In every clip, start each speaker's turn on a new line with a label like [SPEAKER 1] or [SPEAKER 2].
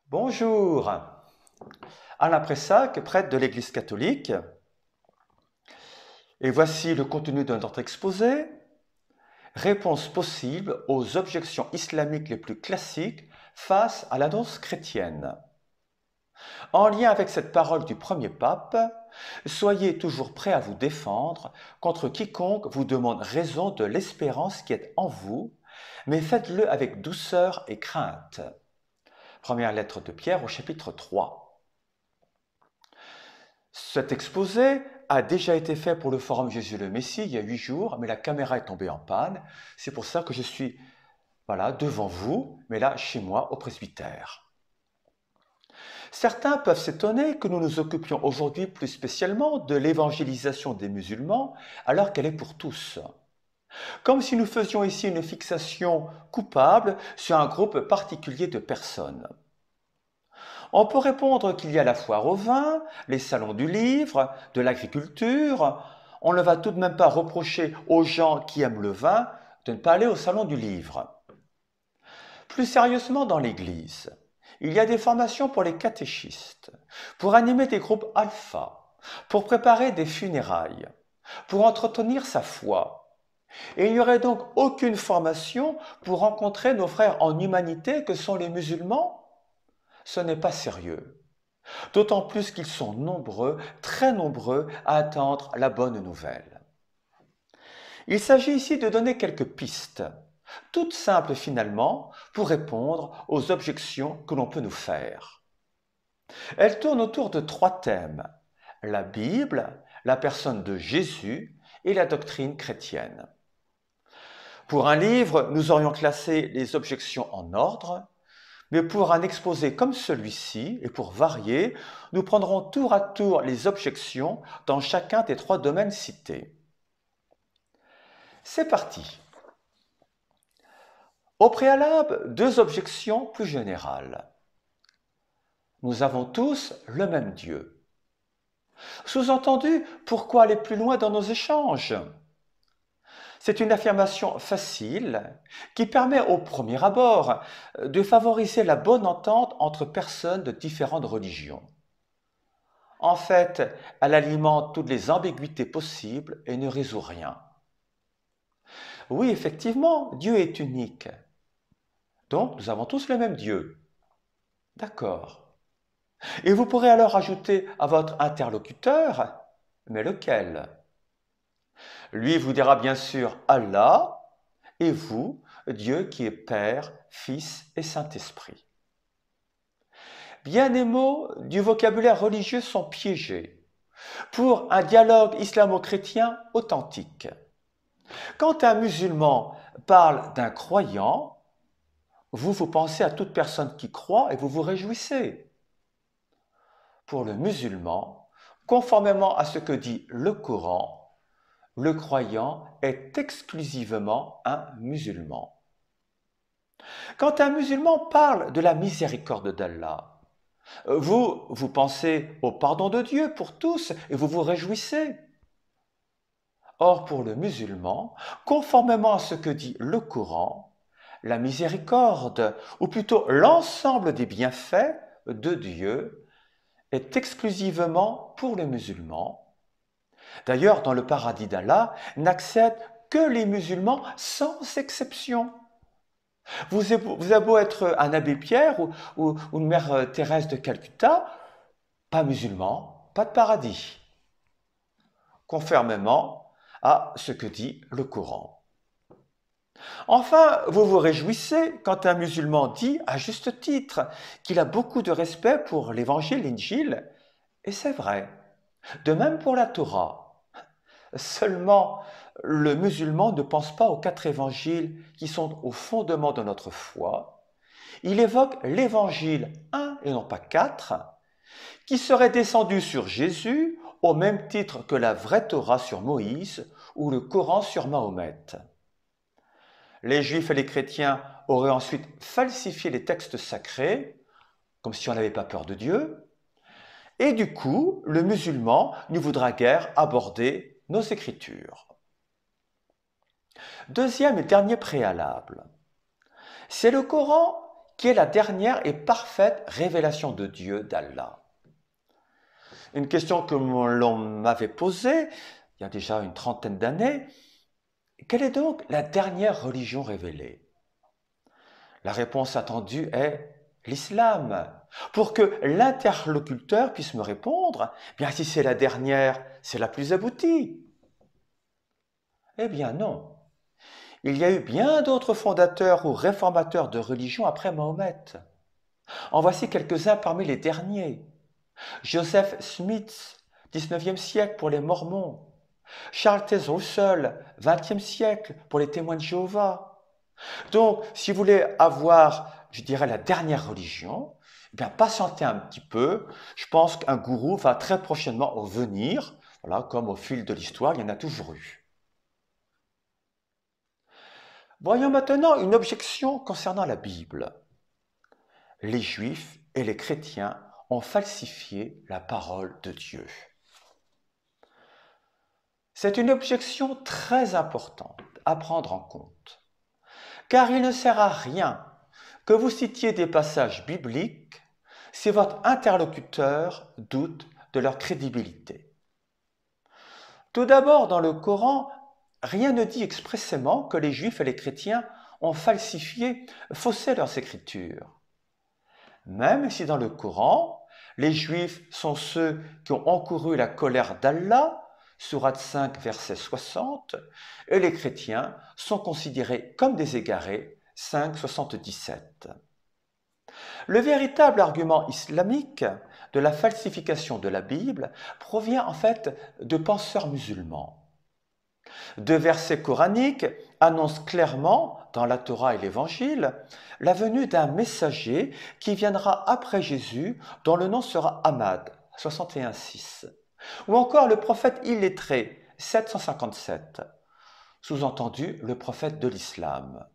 [SPEAKER 1] Bonjour, Alain Pressac, prêtre de l'Église catholique, et voici le contenu de notre exposé. Réponse possible aux objections islamiques les plus classiques face à l'annonce chrétienne. En lien avec cette parole du premier pape, soyez toujours prêts à vous défendre contre quiconque vous demande raison de l'espérance qui est en vous, mais faites-le avec douceur et crainte. Première lettre de Pierre au chapitre 3. Cet exposé a déjà été fait pour le forum Jésus le Messie il y a 8 jours, mais la caméra est tombée en panne. C'est pour ça que je suis devant vous, mais là chez moi au presbytère. Certains peuvent s'étonner que nous nous occupions aujourd'hui plus spécialement de l'évangélisation des musulmans alors qu'elle est pour tous. Comme si nous faisions ici une fixation coupable sur un groupe particulier de personnes. On peut répondre qu'il y a la foire au vin, les salons du livre, de l'agriculture. On ne va tout de même pas reprocher aux gens qui aiment le vin de ne pas aller au salon du livre. Plus sérieusement, dans l'Église, il y a des formations pour les catéchistes, pour animer des groupes alpha, pour préparer des funérailles, pour entretenir sa foi. Et il n'y aurait donc aucune formation pour rencontrer nos frères en humanité que sont les musulmans? Ce n'est pas sérieux. D'autant plus qu'ils sont nombreux, très nombreux, à attendre la bonne nouvelle. Il s'agit ici de donner quelques pistes, toutes simples finalement, pour répondre aux objections que l'on peut nous faire. Elles tournent autour de 3 thèmes: la Bible, la personne de Jésus et la doctrine chrétienne. Pour un livre, nous aurions classé les objections en ordre, mais pour un exposé comme celui-ci, et pour varier, nous prendrons tour à tour les objections dans chacun des 3 domaines cités. C'est parti. Au préalable, 2 objections plus générales. Nous avons tous le même Dieu. Sous-entendu, pourquoi aller plus loin dans nos échanges? C'est une affirmation facile qui permet au premier abord de favoriser la bonne entente entre personnes de différentes religions. En fait, elle alimente toutes les ambiguïtés possibles et ne résout rien. Oui, effectivement, Dieu est unique. Donc, nous avons tous le même Dieu. D'accord. Et vous pourrez alors ajouter à votre interlocuteur, mais lequel? Lui vous dira bien sûr Allah, et vous, Dieu qui est Père, Fils et Saint-Esprit. Bien des mots du vocabulaire religieux sont piégés pour un dialogue islamo-chrétien authentique. Quand un musulman parle d'un croyant, vous pensez à toute personne qui croit et vous vous réjouissez. Pour le musulman, conformément à ce que dit le Coran, le croyant est exclusivement un musulman. Quand un musulman parle de la miséricorde d'Allah, vous pensez au pardon de Dieu pour tous et vous vous réjouissez. Or, pour le musulman, conformément à ce que dit le Coran, la miséricorde, ou plutôt l'ensemble des bienfaits de Dieu, est exclusivement pour les musulmans. D'ailleurs, dans le paradis d'Allah, n'accèdent que les musulmans sans exception. Vous avez beau être un abbé Pierre ou une mère Thérèse de Calcutta, pas musulman, pas de paradis. Conformément à ce que dit le Coran. Enfin, vous vous réjouissez quand un musulman dit, à juste titre, qu'il a beaucoup de respect pour l'évangile, l'Injil, et c'est vrai. De même pour la Torah. Seulement, le musulman ne pense pas aux 4 évangiles qui sont au fondement de notre foi. Il évoque l'évangile 1 et non pas 4, qui serait descendu sur Jésus au même titre que la vraie Torah sur Moïse ou le Coran sur Mahomet. Les Juifs et les chrétiens auraient ensuite falsifié les textes sacrés, comme si on n'avait pas peur de Dieu, et du coup, le musulman ne voudra guère aborder nos écritures. Deuxième et dernier préalable. C'est le Coran qui est la dernière et parfaite révélation de Dieu, d'Allah. Une question que l'on m'avait posée il y a déjà une trentaine d'années, quelle est donc la dernière religion révélée? La réponse attendue est l'islam. Pour que l'interlocuteur puisse me répondre, bien si c'est la dernière, c'est la plus aboutie. Eh bien non. Il y a eu bien d'autres fondateurs ou réformateurs de religion après Mahomet. En voici quelques-uns parmi les derniers. Joseph Smith, 19e siècle pour les Mormons. Charles Taze Russell, 20e siècle pour les témoins de Jéhovah. Donc, si vous voulez avoir, je dirais, la dernière religion, eh bien, patientez un petit peu. Je pense qu'un gourou va très prochainement venir. Voilà, comme au fil de l'histoire, il y en a toujours eu. Voyons maintenant une objection concernant la Bible. Les Juifs et les chrétiens ont falsifié la parole de Dieu. C'est une objection très importante à prendre en compte, car il ne sert à rien que vous citiez des passages bibliques si votre interlocuteur doute de leur crédibilité. Tout d'abord, dans le Coran, rien ne dit expressément que les Juifs et les chrétiens ont falsifié, faussé leurs écritures. Même si dans le Coran, les Juifs sont ceux qui ont encouru la colère d'Allah, Sourate 5, verset 60, et les chrétiens sont considérés comme des égarés, 5, 77. Le véritable argument islamique de la falsification de la Bible provient en fait de penseurs musulmans. Deux versets coraniques annoncent clairement, dans la Torah et l'Évangile, la venue d'un messager qui viendra après Jésus, dont le nom sera Ahmad, 61,6. Ou encore le prophète illettré, 757, sous-entendu le prophète de l'islam.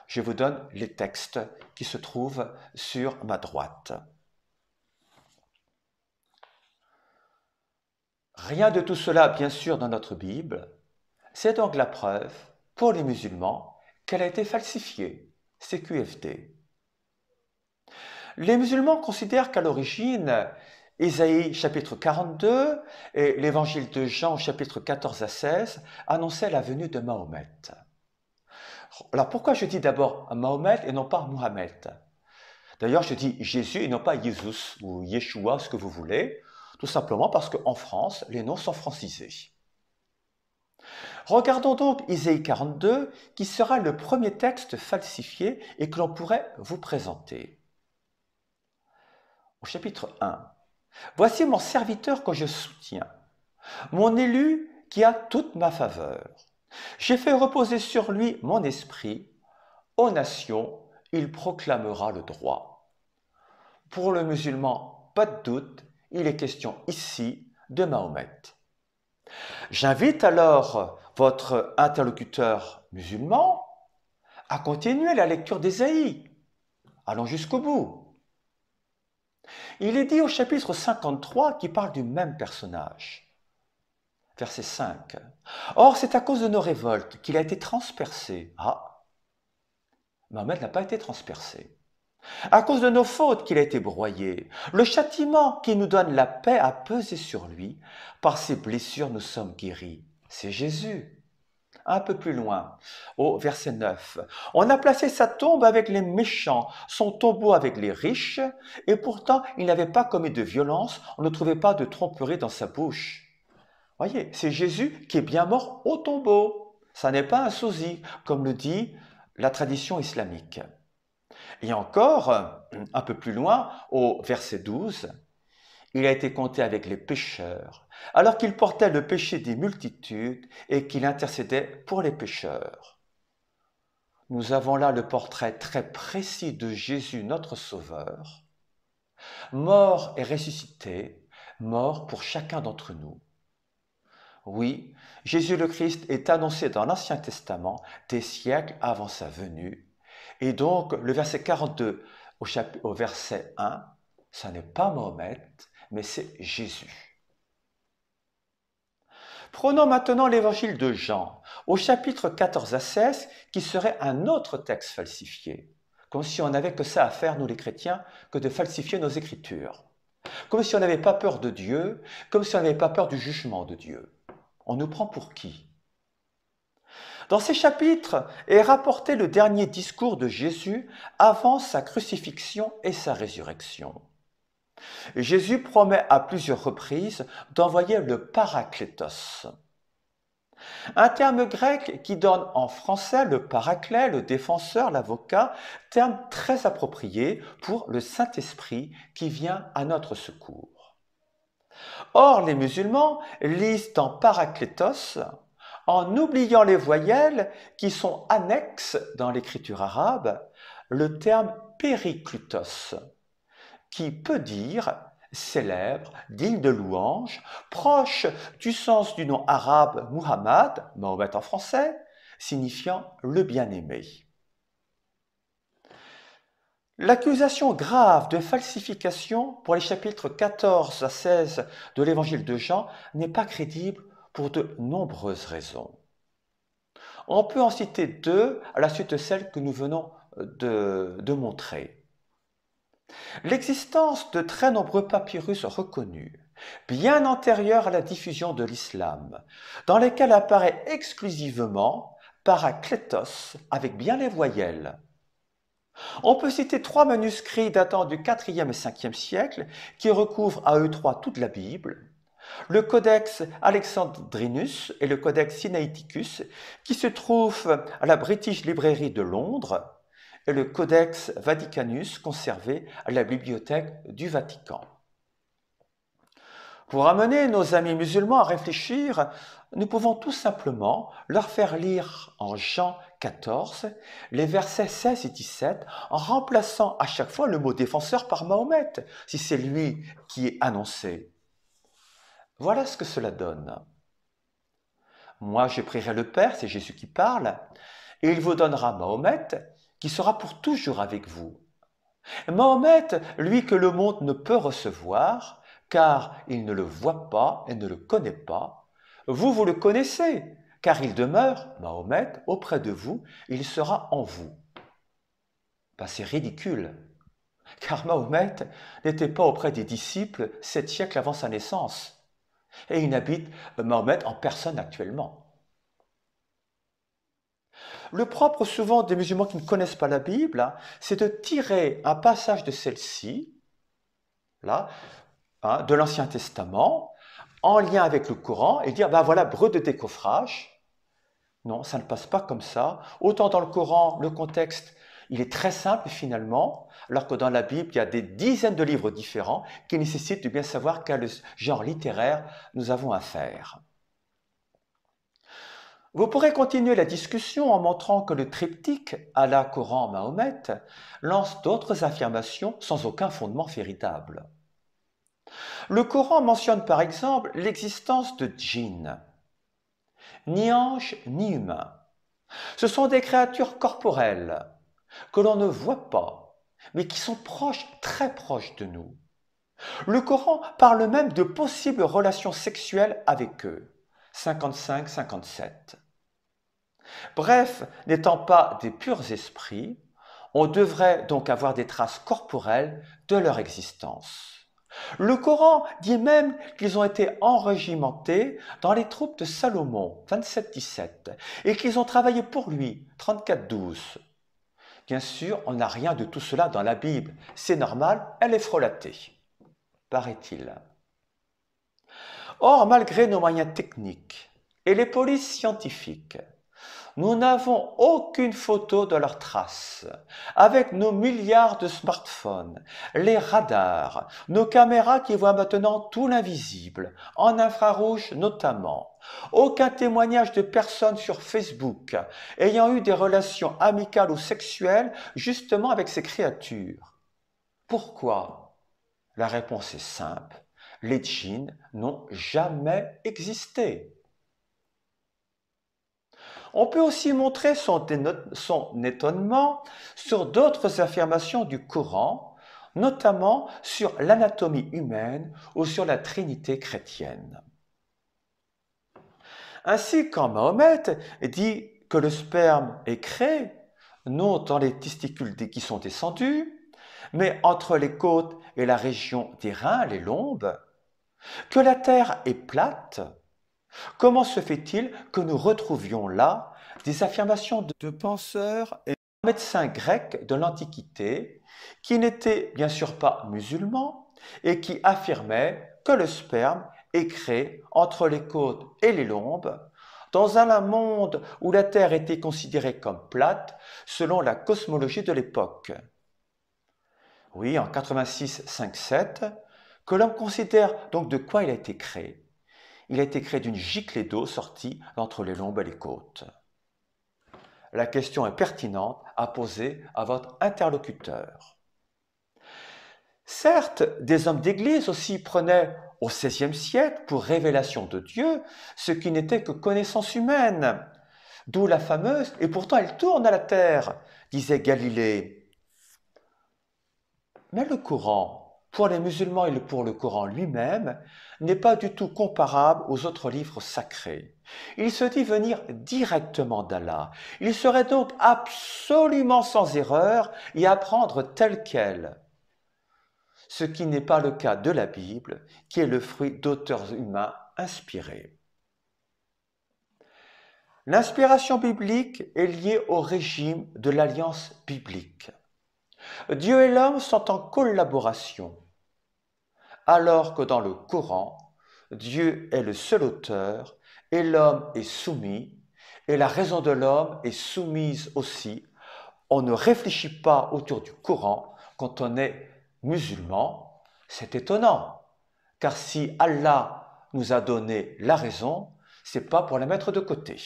[SPEAKER 1] Je vous donne les textes qui se trouvent sur ma droite. Rien de tout cela, bien sûr, dans notre Bible. C'est donc la preuve, pour les musulmans, qu'elle a été falsifiée. CQFD. Les musulmans considèrent qu'à l'origine, Ésaïe chapitre 42 et l'évangile de Jean chapitre 14 à 16 annonçaient la venue de Mahomet. Alors pourquoi je dis d'abord Mahomet et non pas Mohamed? D'ailleurs, je dis Jésus et non pas Jésus ou Yeshua, ce que vous voulez, tout simplement parce qu'en France, les noms sont francisés. Regardons donc Ésaïe 42, qui sera le premier texte falsifié et que l'on pourrait vous présenter. Au chapitre 1, « Voici mon serviteur que je soutiens, mon élu qui a toute ma faveur. J'ai fait reposer sur lui mon esprit. Aux nations, il proclamera le droit. » Pour le musulman, pas de doute, il est question ici de Mahomet. J'invite alors votre interlocuteur musulman à continuer la lecture d'Ésaïe. Allons jusqu'au bout. Il est dit au chapitre 53 qui parle du même personnage. Verset 5. « Or, c'est à cause de nos révoltes qu'il a été transpercé. » Ah, Mahomet n'a pas été transpercé. « À cause de nos fautes qu'il a été broyé. Le châtiment qui nous donne la paix a pesé sur lui. Par ses blessures, nous sommes guéris. » C'est Jésus. Un peu plus loin, au verset 9. « On a placé sa tombe avec les méchants, son tombeau avec les riches, et pourtant il n'avait pas commis de violence, on ne trouvait pas de tromperie dans sa bouche. » Voyez, c'est Jésus qui est bien mort au tombeau. Ça n'est pas un sosie, comme le dit la tradition islamique. Et encore, un peu plus loin, au verset 12, il a été compté avec les pécheurs, alors qu'il portait le péché des multitudes et qu'il intercédait pour les pécheurs. Nous avons là le portrait très précis de Jésus, notre Sauveur, mort et ressuscité, mort pour chacun d'entre nous. Oui, Jésus le Christ est annoncé dans l'Ancien Testament des siècles avant sa venue. Et donc, le verset 42 au verset 1, ça n'est pas Mahomet, mais c'est Jésus. Prenons maintenant l'évangile de Jean, au chapitre 14 à 16, qui serait un autre texte falsifié. comme si on n'avait que ça à faire, nous les chrétiens, que de falsifier nos écritures. Comme si on n'avait pas peur de Dieu, comme si on n'avait pas peur du jugement de Dieu. On nous prend pour qui? Dans ces chapitres est rapporté le dernier discours de Jésus avant sa crucifixion et sa résurrection. Jésus promet à plusieurs reprises d'envoyer le Paraklétos, un terme grec qui donne en français le paraclet, le défenseur, l'avocat, terme très approprié pour le Saint-Esprit qui vient à notre secours. Or, les musulmans lisent en paraklétos en oubliant les voyelles qui sont annexes dans l'écriture arabe, le terme périklutos, qui peut dire célèbre, digne de louange, proche du sens du nom arabe Muhammad, Mahomet en français, signifiant le bien-aimé. L'accusation grave de falsification pour les chapitres 14 à 16 de l'évangile de Jean n'est pas crédible pour de nombreuses raisons. On peut en citer deux à la suite de celles que nous venons de montrer. L'existence de très nombreux papyrus reconnus, bien antérieurs à la diffusion de l'islam, dans lesquels apparaît exclusivement paraklétos avec bien les voyelles. On peut citer 3 manuscrits datant du 4e et 5e siècle qui recouvrent à eux trois toute la Bible, le Codex Alexandrinus et le Codex Sinaiticus qui se trouvent à la British Library de Londres, et le Codex Vaticanus conservé à la Bibliothèque du Vatican. Pour amener nos amis musulmans à réfléchir, nous pouvons tout simplement leur faire lire en Jean 14 les versets 16 et 17 en remplaçant à chaque fois le mot défenseur par Mahomet, si c'est lui qui est annoncé. Voilà ce que cela donne. Moi, je prierai le Père, c'est Jésus qui parle, et il vous donnera Mahomet, qui sera pour toujours avec vous. Mahomet, lui que le monde ne peut recevoir, car il ne le voit pas et ne le connaît pas. Vous, vous le connaissez, car il demeure, Mahomet, auprès de vous, il sera en vous. C'est ridicule, car Mahomet n'était pas auprès des disciples 7 siècles avant sa naissance, et il habite Mahomet en personne actuellement. Le propre souvent des musulmans qui ne connaissent pas la Bible, c'est de tirer un passage de celle-ci, de l'Ancien Testament, en lien avec le Coran, et dire, voilà, breu de décoffrage. Non, ça ne passe pas comme ça. Autant dans le Coran, le contexte, il est très simple finalement, alors que dans la Bible, il y a des dizaines de livres différents qui nécessitent de bien savoir quel genre littéraire nous avons à faire. Vous pourrez continuer la discussion en montrant que le triptyque Allah, Coran, Mahomet lance d'autres affirmations sans aucun fondement véritable. Le Coran mentionne par exemple l'existence de djinns, ni anges ni humains. Ce sont des créatures corporelles que l'on ne voit pas, mais qui sont proches, très proches de nous. Le Coran parle même de possibles relations sexuelles avec eux. 55-57. Bref, n'étant pas des purs esprits, on devrait donc avoir des traces corporelles de leur existence. Le Coran dit même qu'ils ont été enrégimentés dans les troupes de Salomon, 27-17, et qu'ils ont travaillé pour lui, 34-12. Bien sûr, on n'a rien de tout cela dans la Bible, c'est normal, elle est frelatée, paraît-il. Or, malgré nos moyens techniques et les polices scientifiques, nous n'avons aucune photo de leurs traces. Avec nos milliards de smartphones, les radars, nos caméras qui voient maintenant tout l'invisible, en infrarouge notamment, aucun témoignage de personnes sur Facebook ayant eu des relations amicales ou sexuelles justement avec ces créatures. Pourquoi? La réponse est simple. Les djinns n'ont jamais existé. On peut aussi montrer son étonnement sur d'autres affirmations du Coran, notamment sur l'anatomie humaine ou sur la Trinité chrétienne. Ainsi, quand Mahomet dit que le sperme est créé, non dans les testicules qui sont descendus, mais entre les côtes et la région des reins, les lombes, que la terre est plate, comment se fait-il que nous retrouvions là des affirmations de penseurs et médecins grecs de l'Antiquité qui n'étaient bien sûr pas musulmans et qui affirmaient que le sperme est créé entre les côtes et les lombes dans un monde où la Terre était considérée comme plate selon la cosmologie de l'époque. Oui, en 86-57, que l'homme considère donc de quoi il a été créé. Il a été créé d'une giclée d'eau sortie d'entre les lombes et les côtes. La question est pertinente à poser à votre interlocuteur. Certes, des hommes d'Église aussi prenaient au XVIe siècle pour révélation de Dieu ce qui n'était que connaissance humaine, d'où la fameuse « et pourtant elle tourne à la terre », disait Galilée. Mais le Coran, pour les musulmans et pour le Coran lui-même, n'est pas du tout comparable aux autres livres sacrés. Il se dit venir directement d'Allah. Il serait donc absolument sans erreur et apprendre tel quel. Ce qui n'est pas le cas de la Bible, qui est le fruit d'auteurs humains inspirés. L'inspiration biblique est liée au régime de l'alliance biblique. Dieu et l'homme sont en collaboration, alors que dans le Coran, Dieu est le seul auteur et l'homme est soumis, et la raison de l'homme est soumise aussi. On ne réfléchit pas autour du Coran quand on est musulman. C'est étonnant, car si Allah nous a donné la raison, c'est pas pour la mettre de côté.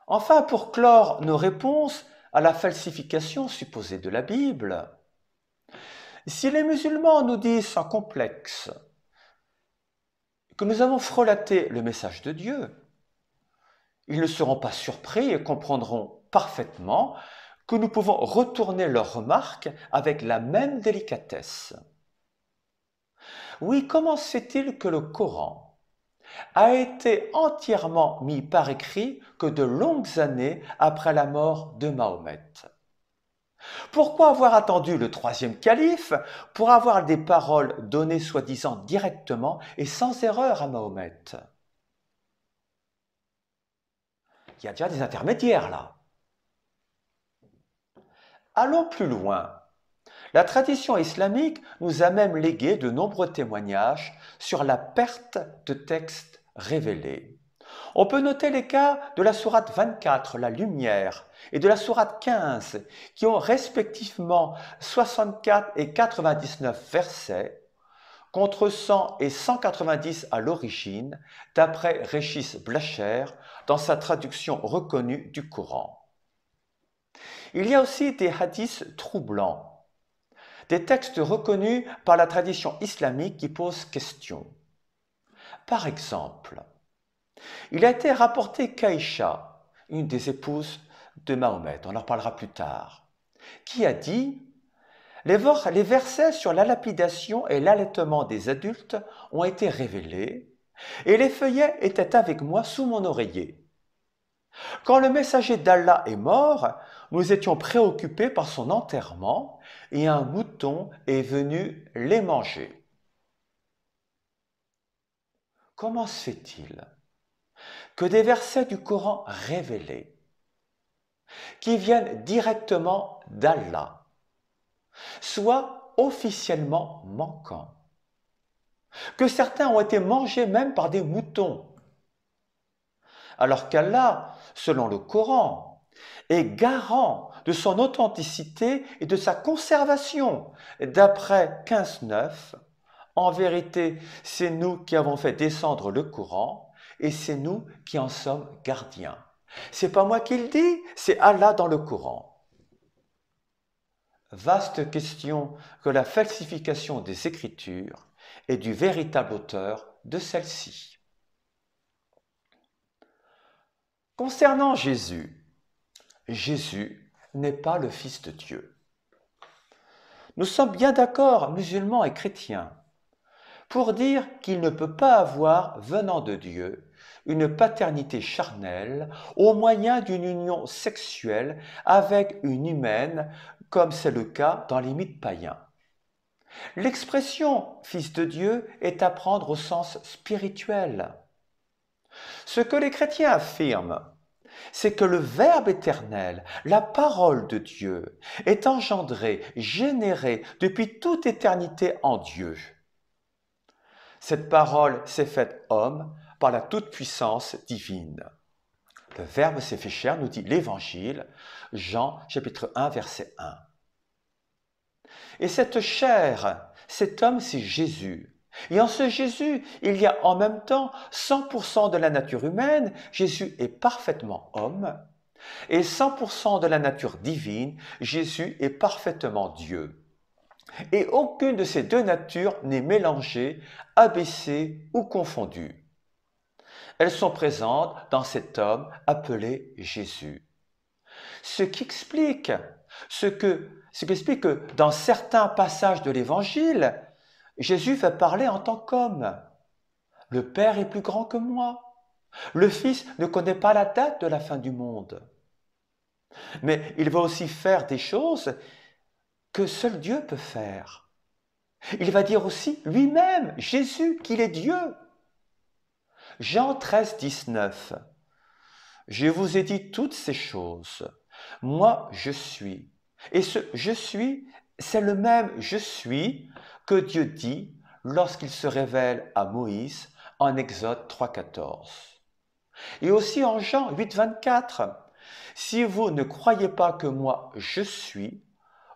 [SPEAKER 1] Enfin, pour clore nos réponses à la falsification supposée de la Bible, si les musulmans nous disent sans complexe que nous avons frelaté le message de Dieu, ils ne seront pas surpris et comprendront parfaitement que nous pouvons retourner leurs remarques avec la même délicatesse. Oui, comment se fait-il que le Coran a été entièrement mis par écrit que de longues années après la mort de Mahomet? Pourquoi avoir attendu le troisième calife pour avoir des paroles données soi-disant directement et sans erreur à Mahomet? Il y a déjà des intermédiaires là. Allons plus loin. La tradition islamique nous a même légué de nombreux témoignages sur la perte de textes révélés. On peut noter les cas de la sourate 24, la lumière, et de la sourate 15, qui ont respectivement 64 et 99 versets, contre 100 et 190 à l'origine, d'après Régis Blacher, dans sa traduction reconnue du Coran. Il y a aussi des hadiths troublants, des textes reconnus par la tradition islamique qui posent question. Par exemple, il a été rapporté qu'Aïcha, une des épouses de Mahomet, on en reparlera plus tard, qui a dit « Les versets sur la lapidation et l'allaitement des adultes ont été révélés, et les feuillets étaient avec moi sous mon oreiller. Quand le messager d'Allah est mort, nous étions préoccupés par son enterrement, et un mouton est venu les manger. » Comment se fait-il que des versets du Coran révélés, qui viennent directement d'Allah, soient officiellement manquants, que certains ont été mangés même par des moutons, alors qu'Allah, selon le Coran, est garant de son authenticité et de sa conservation. D'après 15.9, en vérité, c'est nous qui avons fait descendre le Coran et c'est nous qui en sommes gardiens. C'est pas moi qui le dis, c'est Allah dans le Coran. Vaste question que la falsification des Écritures et du véritable auteur de celle-ci. Concernant Jésus, Jésus n'est pas le Fils de Dieu. Nous sommes bien d'accord, musulmans et chrétiens, pour dire qu'il ne peut pas avoir, venant de Dieu, une paternité charnelle au moyen d'une union sexuelle avec une humaine, comme c'est le cas dans les mythes païens. L'expression Fils de Dieu est à prendre au sens spirituel. Ce que les chrétiens affirment, c'est que le Verbe éternel, la parole de Dieu, est engendré, généré depuis toute éternité en Dieu. Cette parole s'est faite homme par la toute-puissance divine. Le Verbe s'est fait chair, nous dit l'Évangile, Jean chapitre 1, verset 1. Et cette chair, cet homme, c'est Jésus. Et en ce Jésus, il y a en même temps 100% de la nature humaine, Jésus est parfaitement homme, et 100% de la nature divine, Jésus est parfaitement Dieu. Et aucune de ces deux natures n'est mélangée, abaissée ou confondue. Elles sont présentes dans cet homme appelé Jésus. Ce qui explique que dans certains passages de l'Évangile, Jésus va parler en tant qu'homme. Le Père est plus grand que moi. Le Fils ne connaît pas la date de la fin du monde. Mais il va aussi faire des choses que seul Dieu peut faire. Il va dire aussi lui-même, Jésus, qu'il est Dieu. Jean 13, 19. Je vous ai dit toutes ces choses. Moi, je suis. Et ce je suis, c'est le même je suis que Dieu dit lorsqu'il se révèle à Moïse en Exode 3,14. Et aussi en Jean 8,24. Si vous ne croyez pas que moi je suis,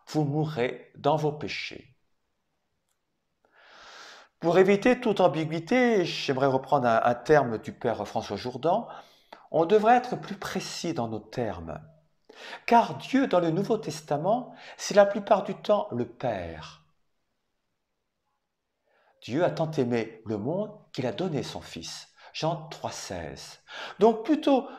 [SPEAKER 1] vous mourrez dans vos péchés. Pour éviter toute ambiguïté, j'aimerais reprendre un terme du Père François Jourdan. On devrait être plus précis dans nos termes. Car Dieu, dans le Nouveau Testament, c'est la plupart du temps le Père. Dieu a tant aimé le monde qu'il a donné son Fils. Jean 3,16. Donc plutôt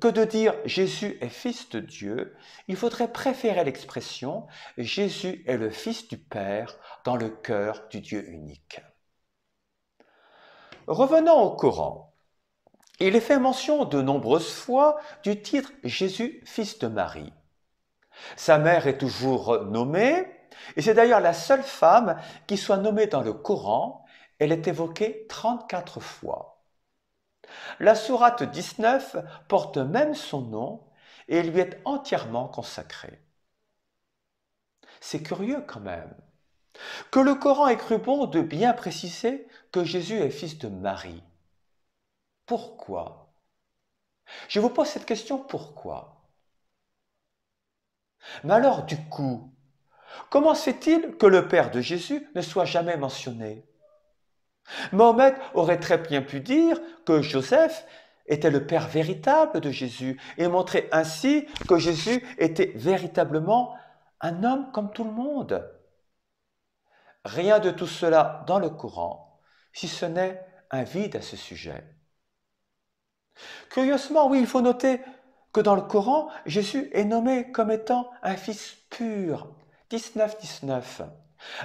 [SPEAKER 1] que de dire Jésus est Fils de Dieu, il faudrait préférer l'expression Jésus est le Fils du Père dans le cœur du Dieu unique. Revenons au Coran. Il est fait mention de nombreuses fois du titre Jésus, fils de Marie. Sa mère est toujours nommée, et c'est d'ailleurs la seule femme qui soit nommée dans le Coran. Elle est évoquée 34 fois. La sourate 19 porte même son nom et lui est entièrement consacrée. C'est curieux quand même que le Coran ait cru bon de bien préciser que Jésus est fils de Marie. Pourquoi? Je vous pose cette question, pourquoi? Mais alors, du coup, comment se fait-il que le père de Jésus ne soit jamais mentionné? Mahomet aurait très bien pu dire que Joseph était le père véritable de Jésus et montrer ainsi que Jésus était véritablement un homme comme tout le monde. Rien de tout cela dans le Coran, si ce n'est un vide à ce sujet. Curieusement, oui, il faut noter que dans le Coran, Jésus est nommé comme étant un fils pur, 19-19,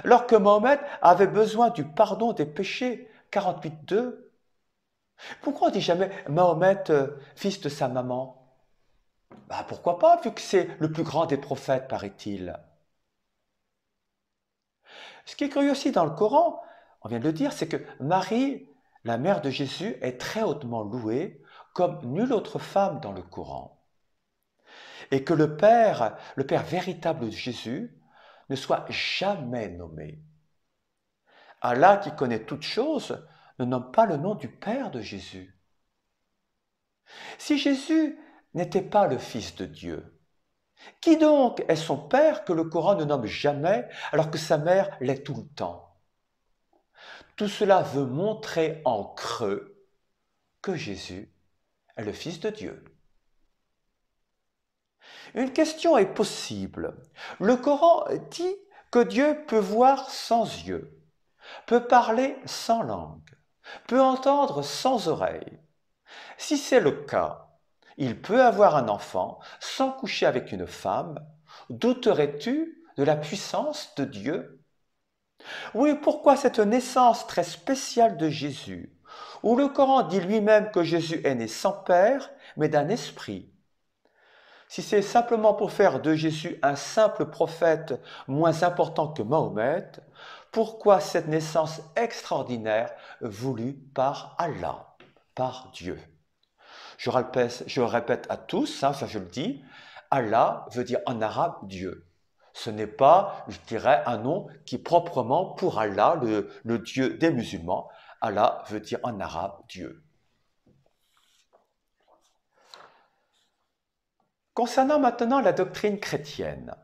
[SPEAKER 1] alors que Mohammed avait besoin du pardon des péchés, 48-2. Pourquoi on ne dit jamais Mahomet, fils de sa maman? Pourquoi pas, vu que c'est le plus grand des prophètes, paraît-il. Ce qui est curieux aussi dans le Coran, on vient de le dire, c'est que Marie, la mère de Jésus, est très hautement louée comme nulle autre femme dans le Coran. Et que le Père véritable de Jésus, ne soit jamais nommé. Allah, qui connaît toutes choses, ne nomme pas le nom du Père de Jésus. Si Jésus n'était pas le Fils de Dieu, qui donc est son Père que le Coran ne nomme jamais alors que sa mère l'est tout le temps? Tout cela veut montrer en creux que Jésus est le Fils de Dieu. Une question est possible. Le Coran dit que Dieu peut voir sans yeux, peut parler sans langue, peut entendre sans oreille. Si c'est le cas, il peut avoir un enfant sans coucher avec une femme. Douterais-tu de la puissance de Dieu? Oui, pourquoi cette naissance très spéciale de Jésus, où le Coran dit lui-même que Jésus est né sans père, mais d'un esprit. Si c'est simplement pour faire de Jésus un simple prophète moins important que Mahomet, pourquoi cette naissance extraordinaire voulue par Allah, par Dieu? Je répète à tous, ça je le dis, Allah veut dire en arabe Dieu. Ce n'est pas, je dirais, un nom qui est proprement pour Allah, le Dieu des musulmans. Allah veut dire en arabe Dieu. Concernant maintenant la doctrine chrétienne,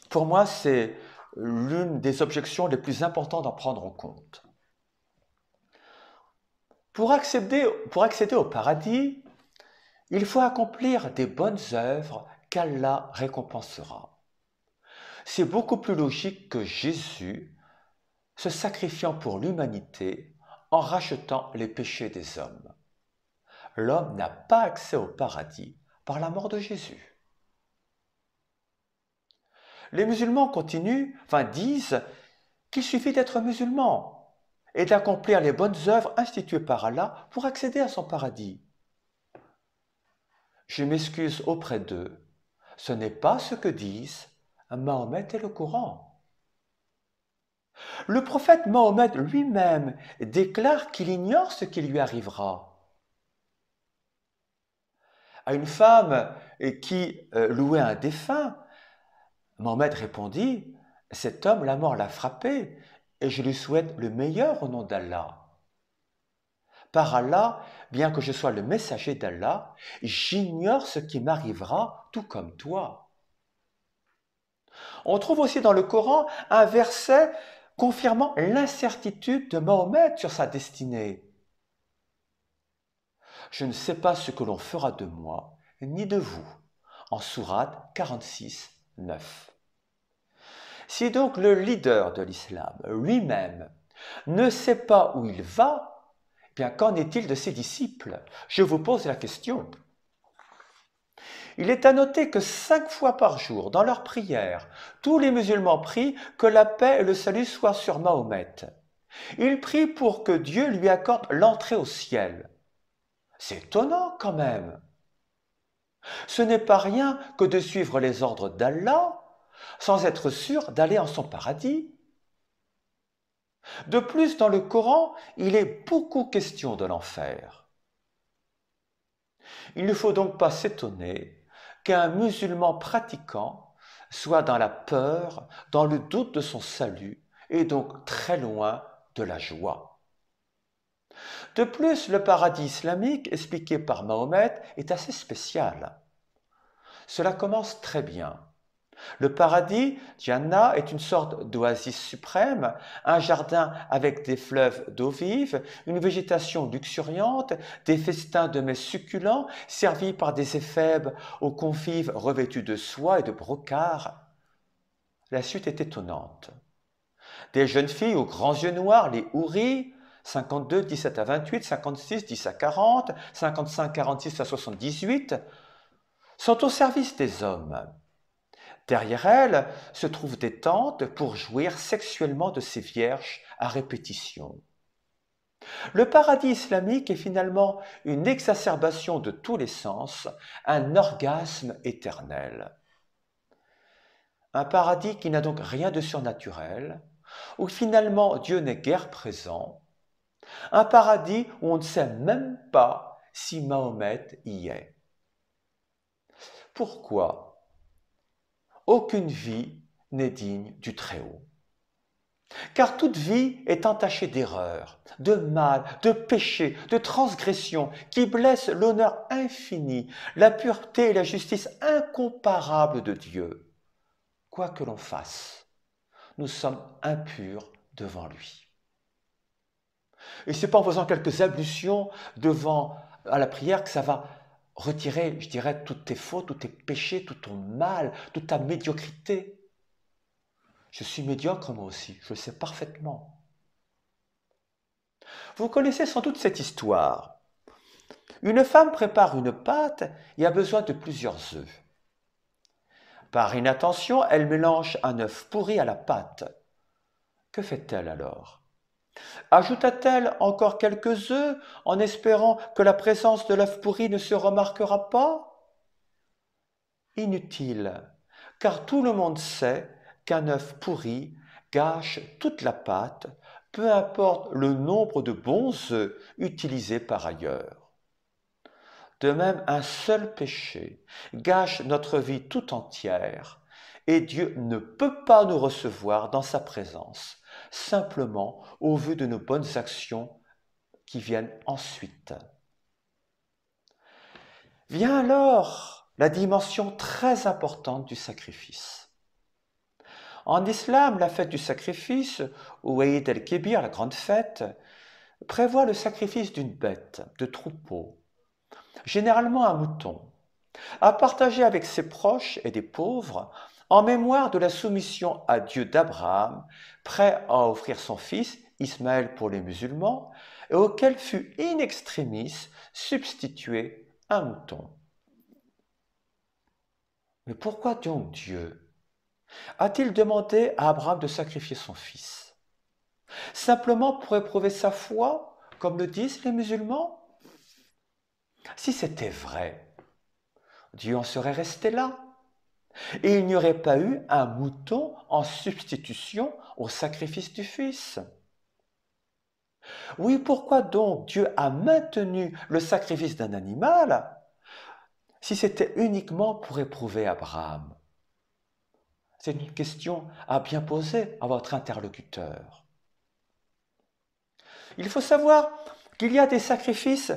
[SPEAKER 1] pour moi c'est l'une des objections les plus importantes à prendre en compte. Pour accéder au paradis, il faut accomplir des bonnes œuvres qu'Allah récompensera. C'est beaucoup plus logique que Jésus se sacrifiant pour l'humanité en rachetant les péchés des hommes. L'homme n'a pas accès au paradis par la mort de Jésus. Les musulmans disent qu'il suffit d'être musulman et d'accomplir les bonnes œuvres instituées par Allah pour accéder à son paradis. Je m'excuse auprès d'eux, ce n'est pas ce que disent Mahomet et le Coran. Le prophète Mahomet lui-même déclare qu'il ignore ce qui lui arrivera. À une femme qui louait un défunt, Mahomet répondit « Cet homme, la mort l'a frappé, et je lui souhaite le meilleur au nom d'Allah. Par Allah, bien que je sois le messager d'Allah, j'ignore ce qui m'arrivera, tout comme toi. » On trouve aussi dans le Coran un verset confirmant l'incertitude de Mahomet sur sa destinée. « Je ne sais pas ce que l'on fera de moi, ni de vous. » En sourate 46, 9. Si donc le leader de l'islam lui-même ne sait pas où il va, eh bien qu'en est-il de ses disciples? Je vous pose la question. Il est à noter que 5 fois par jour, dans leurs prières, tous les musulmans prient que la paix et le salut soient sur Mahomet. Ils prient pour que Dieu lui accorde l'entrée au ciel. C'est étonnant quand même. Ce n'est pas rien que de suivre les ordres d'Allah sans être sûr d'aller en son paradis. De plus, dans le Coran, il est beaucoup question de l'enfer. Il ne faut donc pas s'étonner qu'un musulman pratiquant soit dans la peur, dans le doute de son salut, et donc très loin de la joie. De plus, le paradis islamique, expliqué par Mahomet, est assez spécial. Cela commence très bien. Le paradis, Jannah, est une sorte d'oasis suprême, un jardin avec des fleuves d'eau vive, une végétation luxuriante, des festins de mets succulents servis par des éphèbes aux convives revêtus de soie et de brocart. La suite est étonnante. Des jeunes filles aux grands yeux noirs, les houris, 52, 17 à 28, 56, 10 à 40, 55, 46 à 78, sont au service des hommes. Derrière elles se trouvent des tentes pour jouir sexuellement de ces vierges à répétition. Le paradis islamique est finalement une exacerbation de tous les sens, un orgasme éternel. Un paradis qui n'a donc rien de surnaturel, où finalement Dieu n'est guère présent. Un paradis où on ne sait même pas si Mahomet y est. Pourquoi ? Aucune vie n'est digne du Très-Haut. Car toute vie est entachée d'erreurs, de mal, de péchés, de transgressions qui blessent l'honneur infini, la pureté et la justice incomparables de Dieu. Quoi que l'on fasse, nous sommes impurs devant lui. Et ce n'est pas en faisant quelques ablutions à la prière que ça va retirer, je dirais, toutes tes fautes, tous tes péchés, tout ton mal, toute ta médiocrité. Je suis médiocre moi aussi, je le sais parfaitement. Vous connaissez sans doute cette histoire. Une femme prépare une pâte et a besoin de plusieurs œufs. Par inattention, elle mélange un œuf pourri à la pâte. Que fait-elle alors? Ajouta-t-elle encore quelques œufs en espérant que la présence de l'œuf pourri ne se remarquera pas? Inutile, car tout le monde sait qu'un œuf pourri gâche toute la pâte, peu importe le nombre de bons œufs utilisés par ailleurs. De même, un seul péché gâche notre vie tout entière, et Dieu ne peut pas nous recevoir dans sa présence, simplement au vu de nos bonnes actions qui viennent ensuite. Vient alors la dimension très importante du sacrifice. En islam, la fête du sacrifice, ou Eid el-Kébir, la grande fête, prévoit le sacrifice d'une bête, de troupeau, généralement un mouton, à partager avec ses proches et des pauvres, en mémoire de la soumission à Dieu d'Abraham, prêt à offrir son fils, Ismaël pour les musulmans, et auquel fut in extremis substitué un mouton. Mais pourquoi donc Dieu a-t-il demandé à Abraham de sacrifier son fils? Simplement pour éprouver sa foi, comme le disent les musulmans? Si c'était vrai, Dieu en serait resté là. Et il n'y aurait pas eu un mouton en substitution au sacrifice du fils. Oui, pourquoi donc Dieu a maintenu le sacrifice d'un animal si c'était uniquement pour éprouver Abraham? C'est une question à bien poser à votre interlocuteur. Il faut savoir qu'il y a des sacrifices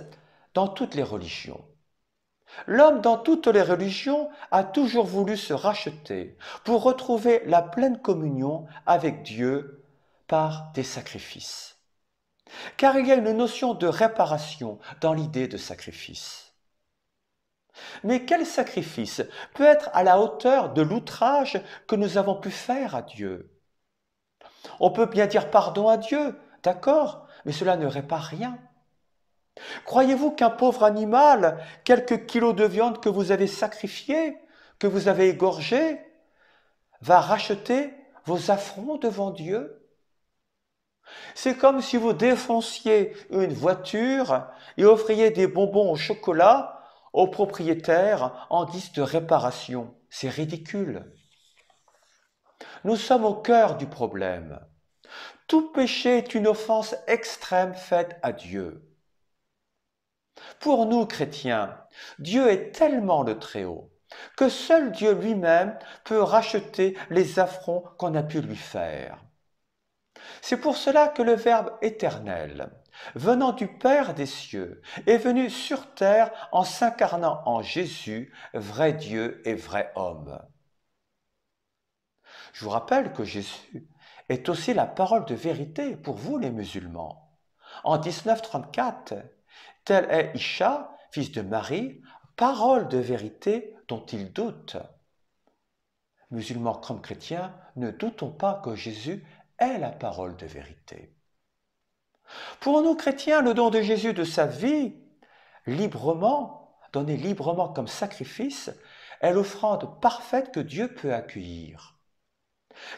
[SPEAKER 1] dans toutes les religions. L'homme dans toutes les religions a toujours voulu se racheter pour retrouver la pleine communion avec Dieu par des sacrifices. Car il y a une notion de réparation dans l'idée de sacrifice. Mais quel sacrifice peut être à la hauteur de l'outrage que nous avons pu faire à Dieu? On peut bien dire pardon à Dieu, d'accord, mais cela ne répare rien. Croyez-vous qu'un pauvre animal, quelques kilos de viande que vous avez sacrifié, que vous avez égorgé, va racheter vos affronts devant Dieu? C'est comme si vous défonciez une voiture et offriez des bonbons au chocolat au propriétaire en guise de réparation. C'est ridicule. Nous sommes au cœur du problème. Tout péché est une offense extrême faite à Dieu. Pour nous, chrétiens, Dieu est tellement le Très-Haut que seul Dieu lui-même peut racheter les affronts qu'on a pu lui faire. C'est pour cela que le Verbe éternel, venant du Père des cieux, est venu sur terre en s'incarnant en Jésus, vrai Dieu et vrai homme. Je vous rappelle que Jésus est aussi la parole de vérité pour vous les musulmans. En 1934, tel est Isha, fils de Marie, parole de vérité dont il doute. Musulmans comme chrétiens, ne doutons pas que Jésus est la parole de vérité. Pour nous chrétiens, le don de Jésus de sa vie, librement, donné librement comme sacrifice, est l'offrande parfaite que Dieu peut accueillir.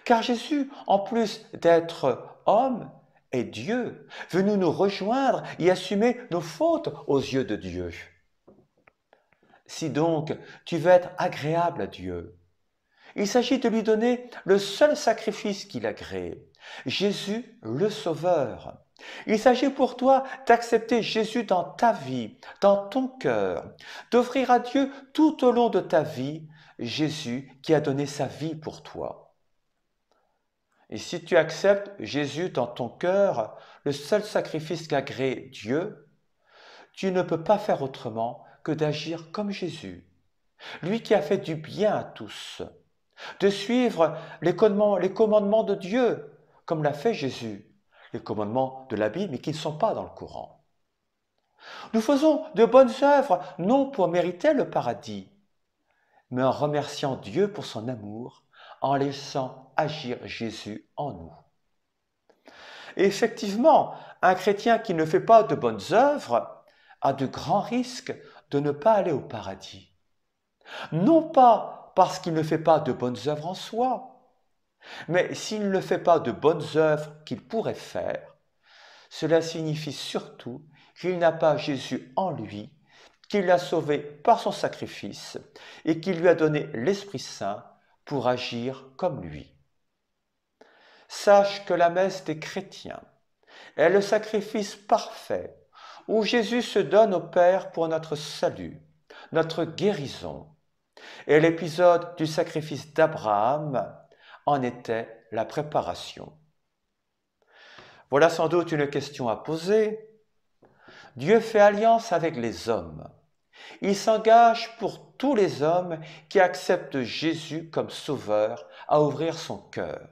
[SPEAKER 1] Car Jésus, en plus d'être homme, est Dieu, venu nous rejoindre et assumer nos fautes aux yeux de Dieu. Si donc tu veux être agréable à Dieu, il s'agit de lui donner le seul sacrifice qu'il a créé, Jésus le Sauveur. Il s'agit pour toi d'accepter Jésus dans ta vie, dans ton cœur, d'offrir à Dieu tout au long de ta vie Jésus qui a donné sa vie pour toi. Et si tu acceptes Jésus dans ton cœur, le seul sacrifice qu'a créé Dieu, tu ne peux pas faire autrement que d'agir comme Jésus, lui qui a fait du bien à tous, de suivre les commandements de Dieu, comme l'a fait Jésus, les commandements de la Bible, mais qui ne sont pas dans le Coran. Nous faisons de bonnes œuvres, non pour mériter le paradis, mais en remerciant Dieu pour son amour, en laissant agir Jésus en nous. Et effectivement, un chrétien qui ne fait pas de bonnes œuvres a de grands risques de ne pas aller au paradis. Non pas parce qu'il ne fait pas de bonnes œuvres en soi, mais s'il ne fait pas de bonnes œuvres qu'il pourrait faire, Cela signifie surtout qu'il n'a pas Jésus en lui, qu'il l'a sauvé par son sacrifice et qu'il lui a donné l'Esprit Saint pour agir comme lui. Sache que la messe des chrétiens est le sacrifice parfait où Jésus se donne au Père pour notre salut, notre guérison. Et l'épisode du sacrifice d'Abraham en était la préparation. Voilà sans doute une question à poser. Dieu fait alliance avec les hommes. Il s'engage pour tous les hommes qui acceptent Jésus comme sauveur à ouvrir son cœur.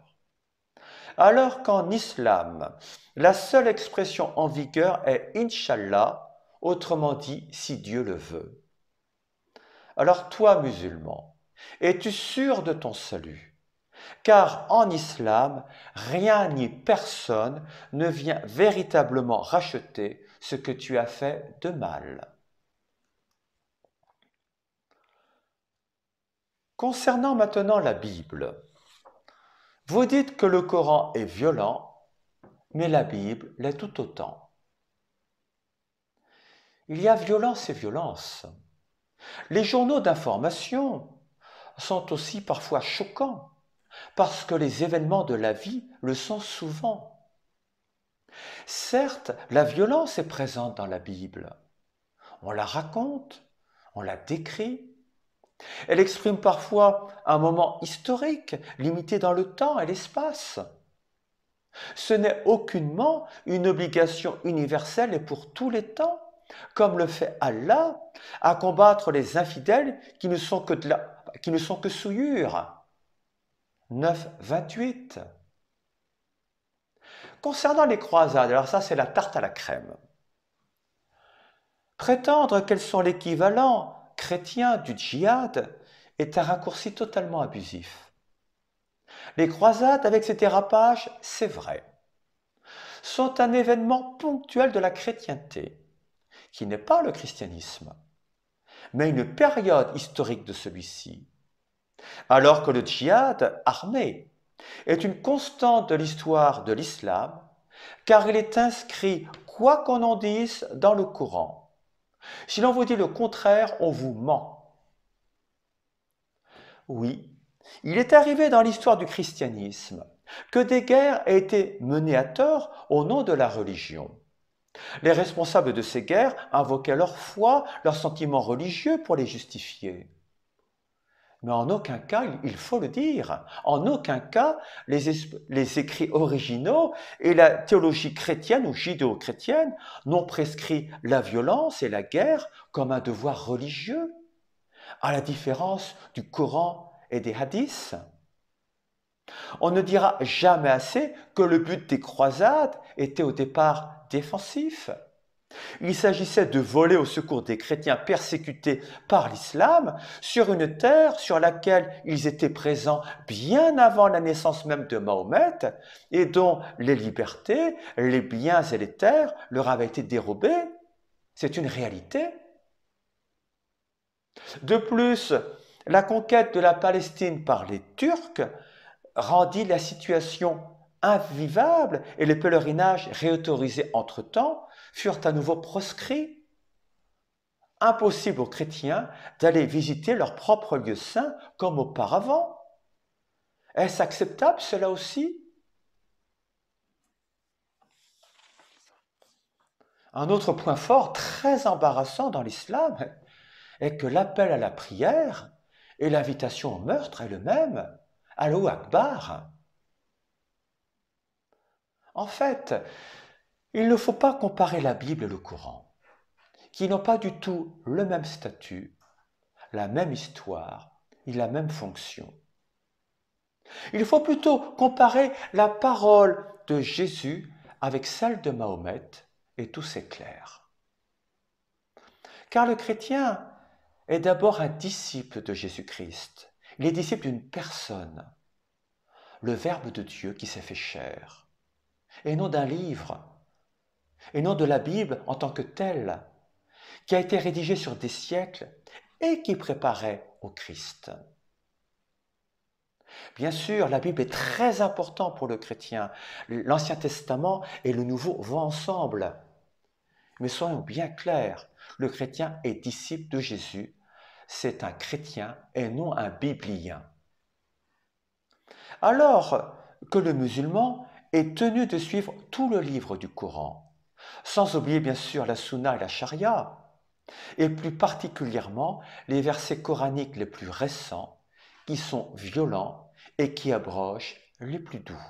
[SPEAKER 1] Alors qu'en islam, la seule expression en vigueur est Inch'Allah, autrement dit si Dieu le veut. Alors toi, musulman, es-tu sûr de ton salut? Car en islam, rien ni personne ne vient véritablement racheter ce que tu as fait de mal. Concernant maintenant la Bible, vous dites que le Coran est violent, mais la Bible l'est tout autant. Il y a violence et violence. Les journaux d'information sont aussi parfois choquants, parce que les événements de la vie le sont souvent. Certes, la violence est présente dans la Bible. On la raconte, on la décrit. Elle exprime parfois un moment historique, limité dans le temps et l'espace. Ce n'est aucunement une obligation universelle et pour tous les temps, comme le fait Allah, à combattre les infidèles qui ne sont que souillures. 9, 28. Concernant les croisades, alors ça c'est la tarte à la crème. Prétendre qu'elles sont l'équivalent chrétien du djihad est un raccourci totalement abusif. Les croisades, avec ces dérapages, c'est vrai, sont un événement ponctuel de la chrétienté, qui n'est pas le christianisme, mais une période historique de celui-ci, alors que le djihad armé est une constante de l'histoire de l'islam, car il est inscrit, quoi qu'on en dise, dans le Coran. Si l'on vous dit le contraire, on vous ment. Oui, il est arrivé dans l'histoire du christianisme que des guerres aient été menées à tort au nom de la religion. Les responsables de ces guerres invoquaient leur foi, leurs sentiments religieux pour les justifier. Mais en aucun cas, il faut le dire, en aucun cas les écrits originaux et la théologie chrétienne ou judéo-chrétienne n'ont prescrit la violence et la guerre comme un devoir religieux, à la différence du Coran et des hadiths. On ne dira jamais assez que le but des croisades était au départ défensif. Il s'agissait de voler au secours des chrétiens persécutés par l'islam sur une terre sur laquelle ils étaient présents bien avant la naissance même de Mahomet et dont les libertés, les biens et les terres leur avaient été dérobés. C'est une réalité. De plus, la conquête de la Palestine par les Turcs rendit la situation invivable et les pèlerinages réautorisés entre-temps furent à nouveau proscrits. Impossible aux chrétiens d'aller visiter leur propre lieu saint comme auparavant. Est-ce acceptable cela aussi? Un autre point fort très embarrassant dans l'islam est que l'appel à la prière et l'invitation au meurtre est le même. Allahu Akbar. En fait, il ne faut pas comparer la Bible et le Coran, qui n'ont pas du tout le même statut, la même histoire et la même fonction. Il faut plutôt comparer la parole de Jésus avec celle de Mahomet et tout s'éclaire. Car le chrétien est d'abord un disciple de Jésus-Christ. Il est disciple d'une personne, le Verbe de Dieu qui s'est fait chair, et non d'un livre, et non de la Bible en tant que telle, qui a été rédigée sur des siècles et qui préparait au Christ. Bien sûr, la Bible est très importante pour le chrétien. L'Ancien Testament et le Nouveau vont ensemble. Mais soyons bien clairs, le chrétien est disciple de Jésus. C'est un chrétien et non un biblien. Alors que le musulman est tenu de suivre tout le livre du Coran, sans oublier bien sûr la Sunna et la Charia, et plus particulièrement les versets coraniques les plus récents, qui sont violents et qui abrogent les plus doux.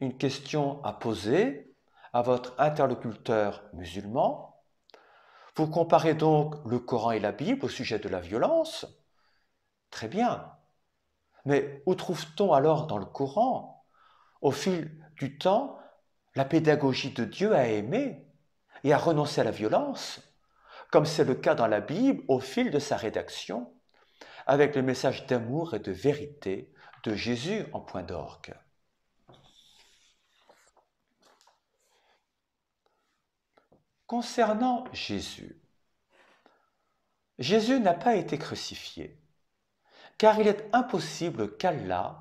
[SPEAKER 1] Une question à poser à votre interlocuteur musulman. Vous comparez donc le Coran et la Bible au sujet de la violence? Très bien. Mais où trouve-t-on alors dans le Coran, au fil du temps, la pédagogie de Dieu à aimer et à renoncer à la violence, comme c'est le cas dans la Bible au fil de sa rédaction, avec le message d'amour et de vérité de Jésus en point d'orgue? Concernant Jésus, Jésus n'a pas été crucifié, car il est impossible qu'Allah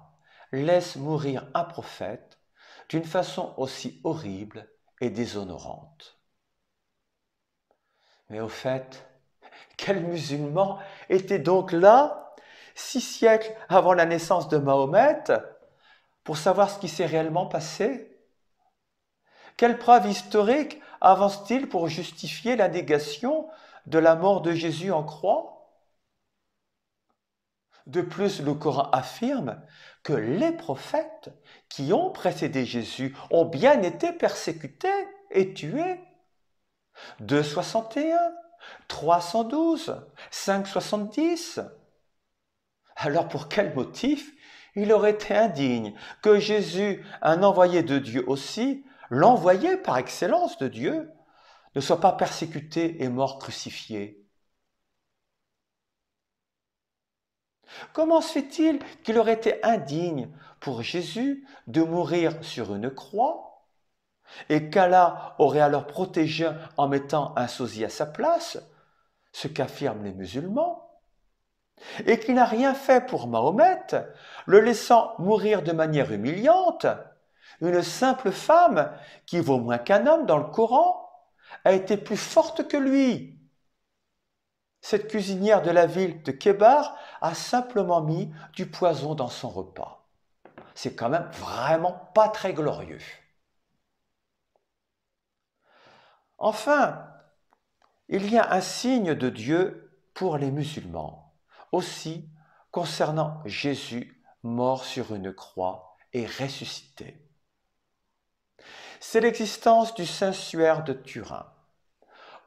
[SPEAKER 1] laisse mourir un prophète d'une façon aussi horrible et déshonorante. Mais au fait, quel musulman était donc là, 6 siècles avant la naissance de Mahomet, pour savoir ce qui s'est réellement passé? Quelle preuve historique avance-t-il pour justifier la négation de la mort de Jésus en croix? De plus, le Coran affirme que les prophètes qui ont précédé Jésus ont bien été persécutés et tués. 261, 312, 570. Alors pour quel motif il aurait été indigne que Jésus, un envoyé de Dieu aussi, l'envoyé par excellence de Dieu, ne soit pas persécuté et mort crucifié? Comment se fait-il qu'il aurait été indigne pour Jésus de mourir sur une croix et qu'Allah aurait alors protégé en mettant un sosie à sa place, ce qu'affirment les musulmans, et qu'il n'a rien fait pour Mahomet, le laissant mourir de manière humiliante? Une simple femme, qui vaut moins qu'un homme dans le Coran, a été plus forte que lui. Cette cuisinière de la ville de Kébar a simplement mis du poison dans son repas. C'est quand même vraiment pas très glorieux. Enfin, il y a un signe de Dieu pour les musulmans, aussi concernant Jésus mort sur une croix et ressuscité. C'est l'existence du Sanctuaire de Turin,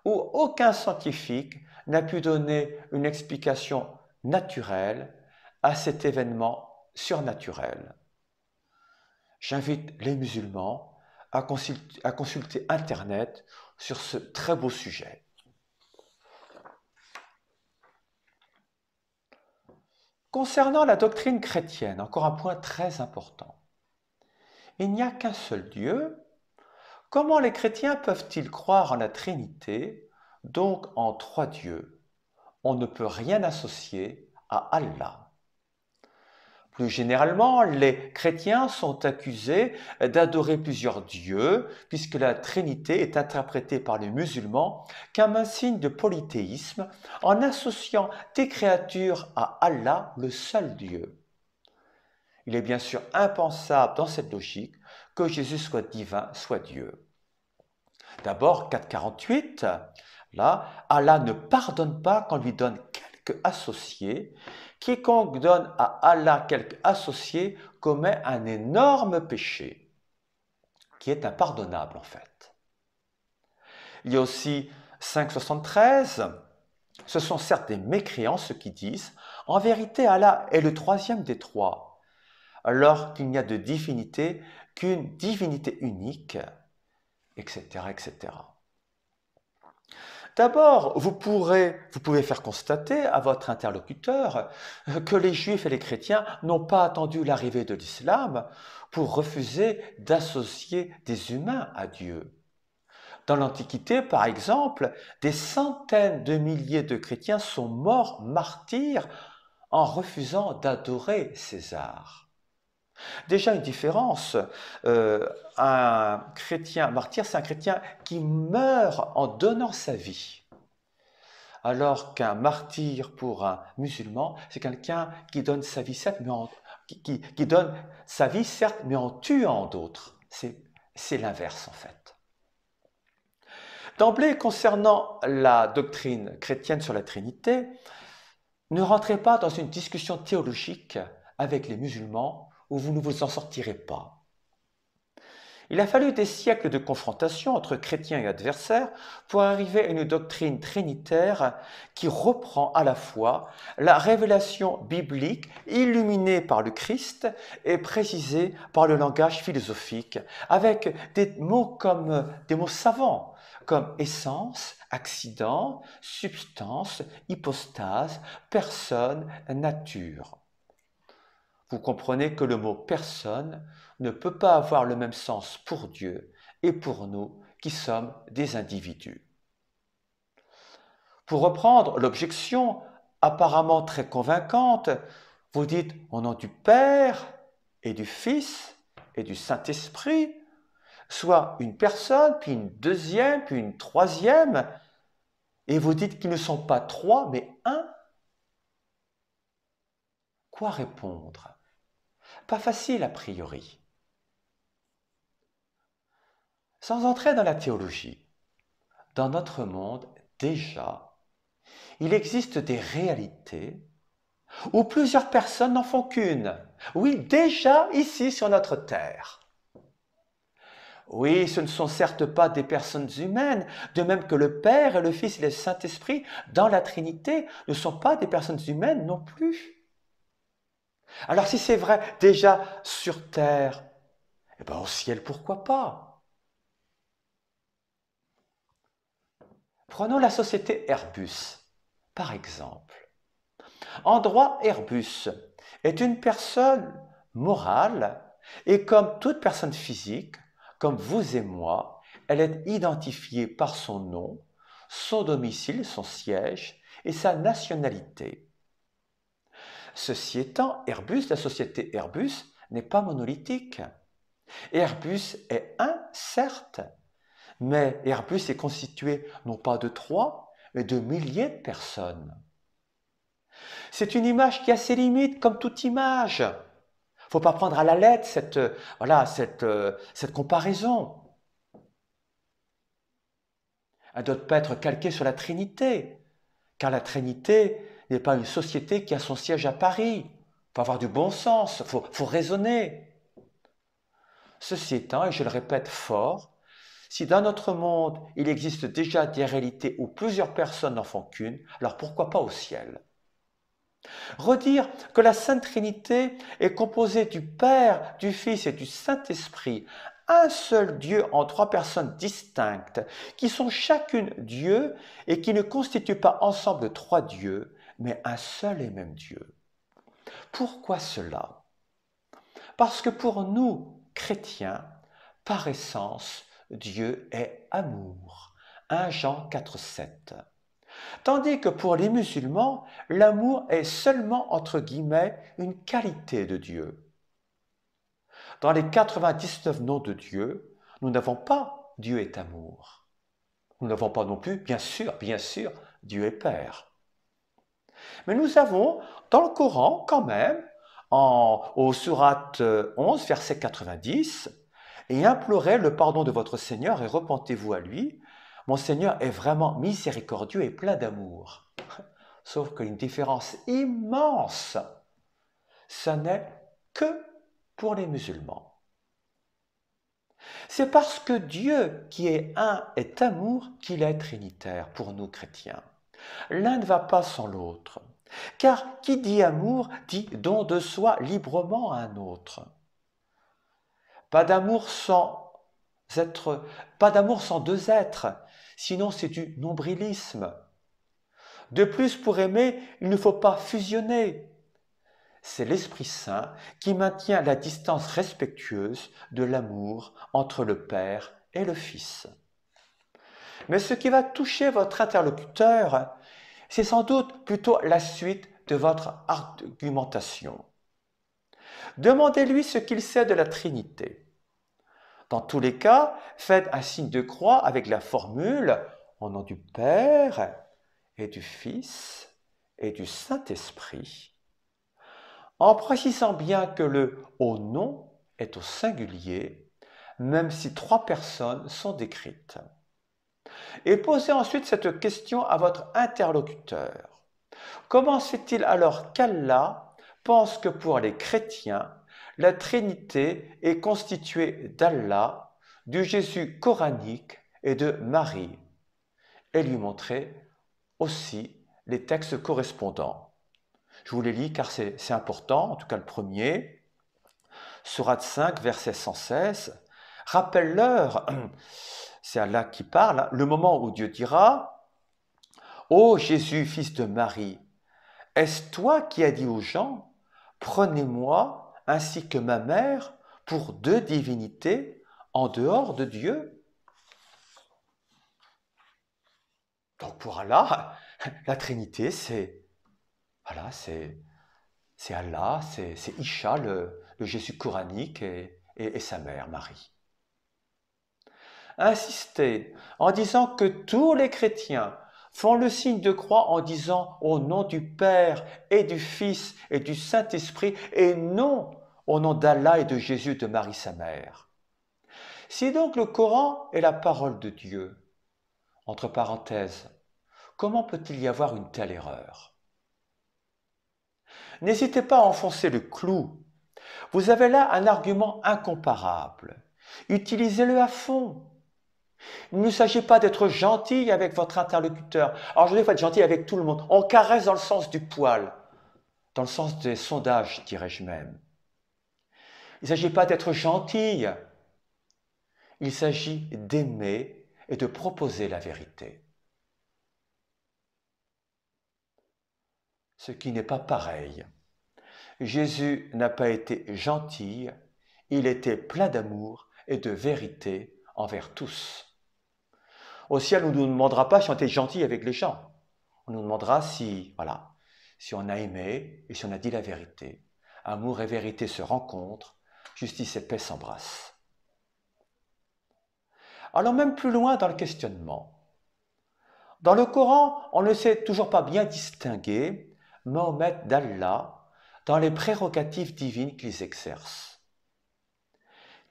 [SPEAKER 1] où aucun scientifique n'a pu donner une explication naturelle à cet événement surnaturel. J'invite les musulmans à consulter Internet sur ce très beau sujet. Concernant la doctrine chrétienne, encore un point très important. Il n'y a qu'un seul Dieu. Comment les chrétiens peuvent-ils croire en la Trinité, donc en 3 dieux? On ne peut rien associer à Allah. Plus généralement, les chrétiens sont accusés d'adorer plusieurs dieux, puisque la Trinité est interprétée par les musulmans comme un signe de polythéisme, en associant des créatures à Allah, le seul Dieu. Il est bien sûr impensable dans cette logique que Jésus soit divin, soit Dieu. D'abord, 4,48, là, Allah ne pardonne pas qu'on lui donne quelque associé. Quiconque donne à Allah quelque associé commet un énorme péché, qui est impardonnable en fait. Il y a aussi 5,73. Ce sont certes des mécréants ceux qui disent « En vérité, Allah est le troisième des trois, alors qu'il n'y a de divinité qu'une divinité unique, etc. etc. » D'abord, vous pouvez faire constater à votre interlocuteur que les juifs et les chrétiens n'ont pas attendu l'arrivée de l'islam pour refuser d'associer des humains à Dieu. Dans l'Antiquité, par exemple, des centaines de milliers de chrétiens sont morts martyrs en refusant d'adorer César. Déjà une différence, un chrétien martyr, c'est un chrétien qui meurt en donnant sa vie. Alors qu'un martyr pour un musulman, c'est quelqu'un qui donne sa vie, certes, qui donne sa vie, certes, mais en tuant d'autres. C'est l'inverse en fait. D'emblée, concernant la doctrine chrétienne sur la Trinité, ne rentrez pas dans une discussion théologique avec les musulmans où vous ne vous en sortirez pas. Il a fallu des siècles de confrontation entre chrétiens et adversaires pour arriver à une doctrine trinitaire qui reprend à la fois la révélation biblique illuminée par le Christ et précisée par le langage philosophique, avec des mots savants comme essence, accident, substance, hypostase, personne, nature. Vous comprenez que le mot personne ne peut pas avoir le même sens pour Dieu et pour nous qui sommes des individus. Pour reprendre l'objection apparemment très convaincante, vous dites au nom du Père et du Fils et du Saint-Esprit, soit une personne, puis une deuxième, puis une troisième, et vous dites qu'ils ne sont pas trois, mais un. Quoi répondre? Pas facile a priori. Sans entrer dans la théologie, dans notre monde, déjà, il existe des réalités où plusieurs personnes n'en font qu'une. Oui, déjà ici sur notre terre. Oui, ce ne sont certes pas des personnes humaines, de même que le Père et le Fils et le Saint-Esprit, dans la Trinité, ne sont pas des personnes humaines non plus. Alors si c'est vrai déjà sur terre, eh bien au ciel, pourquoi pas? Prenons la société Airbus, par exemple. En droit, Airbus est une personne morale et comme toute personne physique, comme vous et moi, elle est identifiée par son nom, son domicile, son siège et sa nationalité. Ceci étant, Airbus, la société Airbus, n'est pas monolithique. Airbus est un, certes, mais Airbus est constitué non pas de 3, mais de milliers de personnes. C'est une image qui a ses limites, comme toute image. Il ne faut pas prendre à la lettre cette comparaison. Elle ne doit pas être calquée sur la Trinité, car la Trinité n'est pas une société qui a son siège à Paris. Il faut avoir du bon sens, il faut raisonner. Ceci étant, et je le répète fort, si dans notre monde il existe déjà des réalités où plusieurs personnes n'en font qu'une, alors pourquoi pas au ciel? Redire que la Sainte Trinité est composée du Père, du Fils et du Saint-Esprit, un seul Dieu en 3 personnes distinctes, qui sont chacune Dieu et qui ne constituent pas ensemble 3 dieux, mais un seul et même Dieu. Pourquoi cela? Parce que pour nous, chrétiens, par essence, Dieu est amour. 1 Jean 4,7. Tandis que pour les musulmans, l'amour est seulement, entre guillemets, une qualité de Dieu. Dans les 99 noms de Dieu, nous n'avons pas Dieu est amour. Nous n'avons pas non plus, bien sûr, Dieu est Père. Mais nous avons dans le Coran quand même, au sourate 11, verset 90, « Et implorez le pardon de votre Seigneur et repentez-vous à lui. Mon Seigneur est vraiment miséricordieux et plein d'amour. » Sauf qu'il y a une différence immense. Ce n'est que pour les musulmans. C'est parce que Dieu, qui est un, est amour, qu'il est trinitaire pour nous chrétiens. L'un ne va pas sans l'autre. Car qui dit amour dit don de soi librement à un autre. Pas d'amour sans 2 êtres, sinon c'est du nombrilisme. De plus, pour aimer, il ne faut pas fusionner. C'est l'Esprit Saint qui maintient la distance respectueuse de l'amour entre le Père et le Fils. Mais ce qui va toucher votre interlocuteur, c'est sans doute plutôt la suite de votre argumentation. Demandez-lui ce qu'il sait de la Trinité. Dans tous les cas, faites un signe de croix avec la formule « Au nom du Père et du Fils et du Saint-Esprit », en précisant bien que le « au nom » est au singulier, même si 3 personnes sont décrites. Et posez ensuite cette question à votre interlocuteur. Comment se fait-il alors qu'Allah pense que pour les chrétiens, la Trinité est constituée d'Allah, du Jésus coranique et de Marie, et lui montrer aussi les textes correspondants. Je vous les lis car c'est important, en tout cas le premier. Sourate 5, verset 116. Rappelle-leur, c'est Allah qui parle, le moment où Dieu dira « Ô Jésus, fils de Marie, est-ce toi qui as dit aux gens « Prenez-moi ainsi que ma mère pour 2 divinités en dehors de Dieu ?» Donc pour Allah, la Trinité, c'est Allah, c'est Isha, le Jésus coranique et sa mère, Marie. Insistez en disant que tous les chrétiens font le signe de croix en disant au nom du Père et du Fils et du Saint-Esprit et non au nom d'Allah et de Jésus de Marie sa mère. Si donc le Coran est la parole de Dieu, entre parenthèses, comment peut-il y avoir une telle erreur? N'hésitez pas à enfoncer le clou. Vous avez là un argument incomparable. Utilisez-le à fond. Il ne s'agit pas d'être gentil avec votre interlocuteur. Alors je dis, il faut être gentil avec tout le monde. On caresse dans le sens du poil, dans le sens des sondages, dirais-je même. Il ne s'agit pas d'être gentil. Il s'agit d'aimer et de proposer la vérité. Ce qui n'est pas pareil. Jésus n'a pas été gentil, il était plein d'amour et de vérité envers tous. Au ciel, on ne nous demandera pas si on était gentil avec les gens. On nous demandera si on a aimé et si on a dit la vérité. Amour et vérité se rencontrent, justice et paix s'embrassent. Allons même plus loin dans le questionnement. Dans le Coran, on ne sait toujours pas bien distinguer Mahomet d'Allah dans les prérogatives divines qu'ils exercent.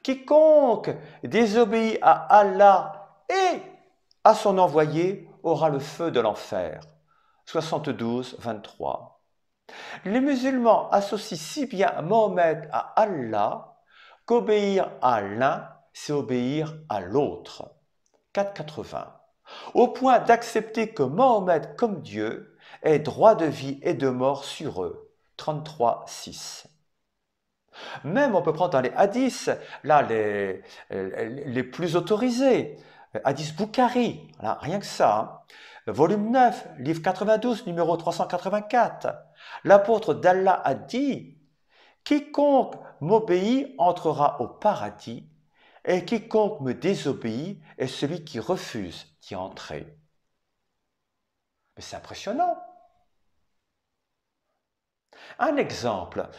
[SPEAKER 1] Quiconque désobéit à Allah et à son envoyé aura le feu de l'enfer. 72, 23. Les musulmans associent si bien Mahomet à Allah qu'obéir à l'un, c'est obéir à l'autre. 4,80. Au point d'accepter que Mahomet, comme Dieu, ait droit de vie et de mort sur eux. 33,6. Même on peut prendre dans les hadiths, là les plus autorisés, hadith Bukhari, voilà, rien que ça, volume 9, livre 92, numéro 384. L'apôtre d'Allah a dit « Quiconque m'obéit entrera au paradis, et quiconque me désobéit est celui qui refuse d'y entrer. » Mais c'est impressionnant. Un exemple